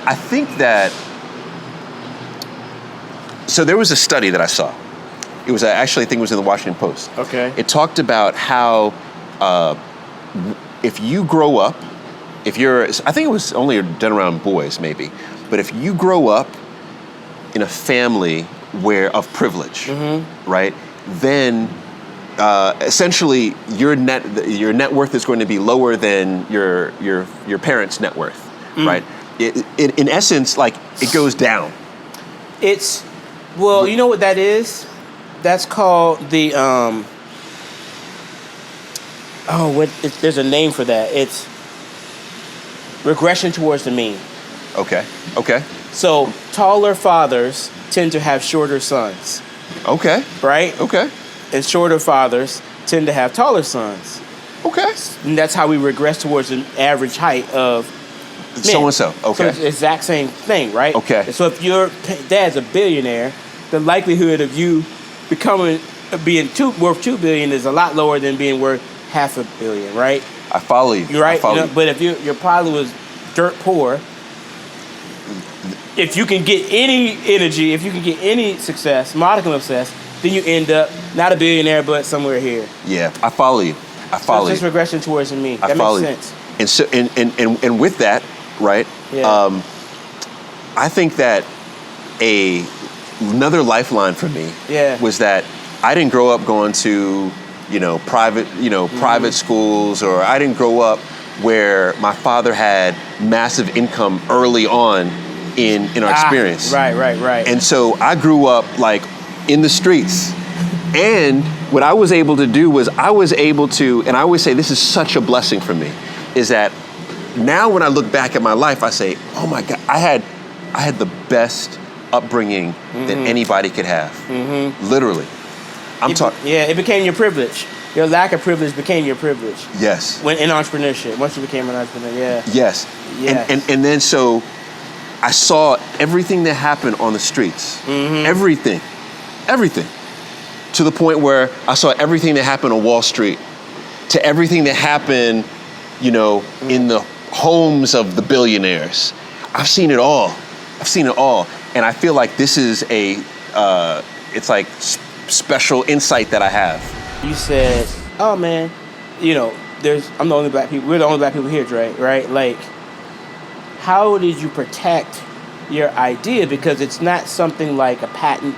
Speaker 2: I think that, so there was a study that I saw. It was actually, I think it was in the Washington Post.
Speaker 1: Okay.
Speaker 2: It talked about how if you grow up, I think it was only done around boys maybe, but if you grow up in a family of privilege, right, then essentially your net worth is going to be lower than your parents' net worth, right? In essence, like, it goes down.
Speaker 1: Well, you know what that is? That's called the there's a name for that. It's regression towards the mean.
Speaker 2: Okay.
Speaker 1: So taller fathers tend to have shorter sons.
Speaker 2: Okay.
Speaker 1: Right?
Speaker 2: Okay.
Speaker 1: And shorter fathers tend to have taller sons.
Speaker 2: Okay.
Speaker 1: And that's how we regress towards an average height of men.
Speaker 2: So-and-so. Okay.
Speaker 1: So it's the exact same thing, right?
Speaker 2: Okay.
Speaker 1: So if your dad's a billionaire, the likelihood of you being worth $2 billion is a lot lower than being worth $500 million, right?
Speaker 2: I follow you.
Speaker 1: You're right.
Speaker 2: I follow you.
Speaker 1: But if your probably was dirt poor, if you can get any energy, if you can get any success, modicum of success, then you end up not a billionaire, but somewhere here.
Speaker 2: Yeah, I follow you.
Speaker 1: So it's just regression towards the mean. That makes sense.
Speaker 2: And so, and with that, right?
Speaker 1: Yeah.
Speaker 2: I think that another lifeline for me was that I didn't grow up going to private schools, or I didn't grow up where my father had massive income early on in our experience.
Speaker 1: Right.
Speaker 2: And so I grew up like in the streets. And what I was able to do was and I always say this is such a blessing for me, is that now when I look back at my life, I say, oh my God, I had the best upbringing that anybody could have. Literally.
Speaker 1: It became your privilege. Your lack of privilege became your privilege.
Speaker 2: Yes.
Speaker 1: When in entrepreneurship, once you became an entrepreneur,
Speaker 2: Yes. And then so I saw everything that happened on the streets. Everything. To the point where I saw everything that happened on Wall Street, to everything that happened, in the homes of the billionaires. I've seen it all. And I feel like this is it's like special insight that I have.
Speaker 1: You said, oh man, I'm the only black people. We're the only black people here, right? Like, how did you protect your idea? Because it's not something like a patent,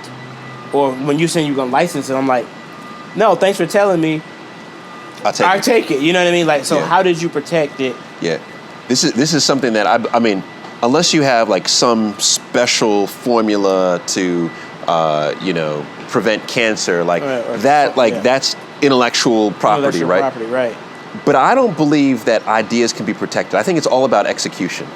Speaker 1: or when you say you're gonna license it, I'm like, no, thanks for telling me. I take it. You know what I mean? Like, so how did you protect it?
Speaker 2: Yeah, this is something that I mean, unless you have like some special formula to, prevent cancer, like that's intellectual property, right? But I don't believe that ideas can be protected. I think it's all about execution.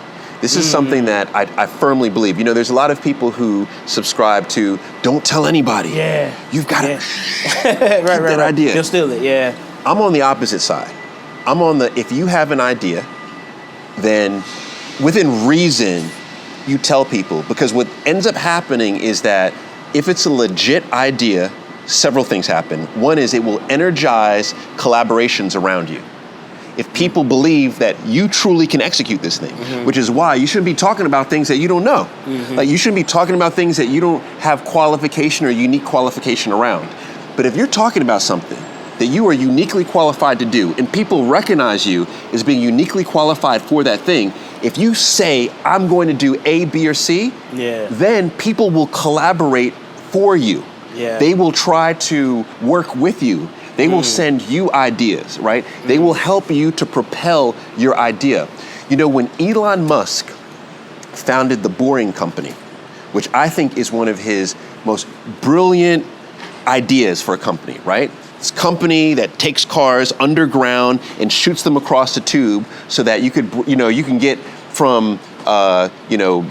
Speaker 2: This is something that I firmly believe. There's a lot of people who subscribe to don't tell anybody.
Speaker 1: Yeah.
Speaker 2: You've got to keep that idea.
Speaker 1: They'll steal it, yeah.
Speaker 2: I'm on the opposite side. If you have an idea, then within reason, you tell people. Because what ends up happening is that if it's a legit idea, several things happen. One is it will energize collaborations around you. If people believe that you truly can execute this thing, which is why you shouldn't be talking about things that you don't know. Like you shouldn't be talking about things that you don't have qualification or unique qualification around. But if you're talking about something that you are uniquely qualified to do and people recognize you as being uniquely qualified for that thing, if you say, I'm going to do A, B, or C, then people will collaborate for you. They will try to work with you. They will send you ideas, right? They will help you to propel your idea. You know, when Elon Musk founded the Boring Company, which I think is one of his most brilliant ideas for a company, right? It's a company that takes cars underground and shoots them across the tube so that you could, you can get from,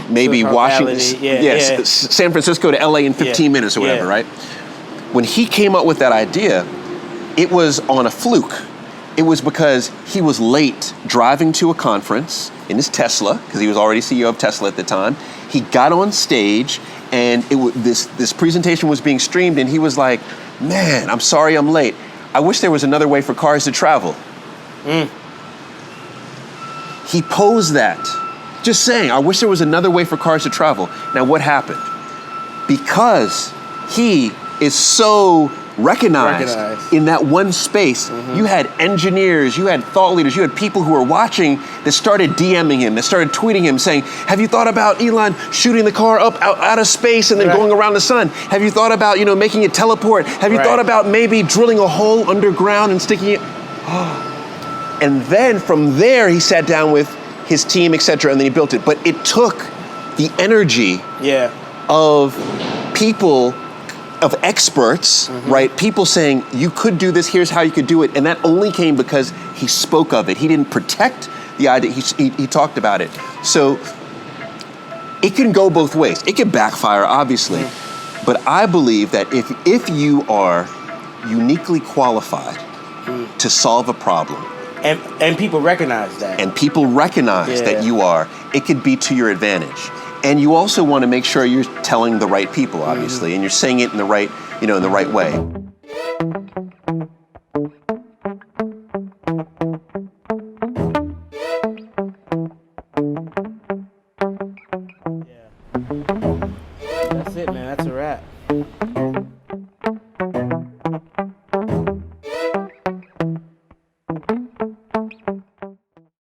Speaker 2: maybe Washington, San Francisco to LA in 15 minutes or whatever, right? When he came up with that idea, it was on a fluke. It was because he was late driving to a conference in his Tesla, because he was already CEO of Tesla at the time. He got on stage and this presentation was being streamed and he was like, man, I'm sorry I'm late. I wish there was another way for cars to travel. He posed that, just saying, I wish there was another way for cars to travel. Now what happened? Because he is so recognized in that one space, you had engineers, you had thought leaders, you had people who were watching that started DMing him, that started tweeting him saying, have you thought about Elon shooting the car up out of space and then going around the sun? Have you thought about, making it teleport? Have you thought about maybe drilling a hole underground and sticking it? And then from there, he sat down with his team, etc., and then he built it. But it took the energy of people, of experts, right? People saying, you could do this, here's how you could do it. And that only came because he spoke of it. He didn't protect the idea, he talked about it. So it can go both ways. It can backfire, obviously. But I believe that if you are uniquely qualified to solve a problem,
Speaker 1: and people recognize that.
Speaker 2: And people recognize that you are, it could be to your advantage. And you also want to make sure you're telling the right people, obviously, and you're saying it in the right, in the right way.
Speaker 1: That's it, man. That's a wrap.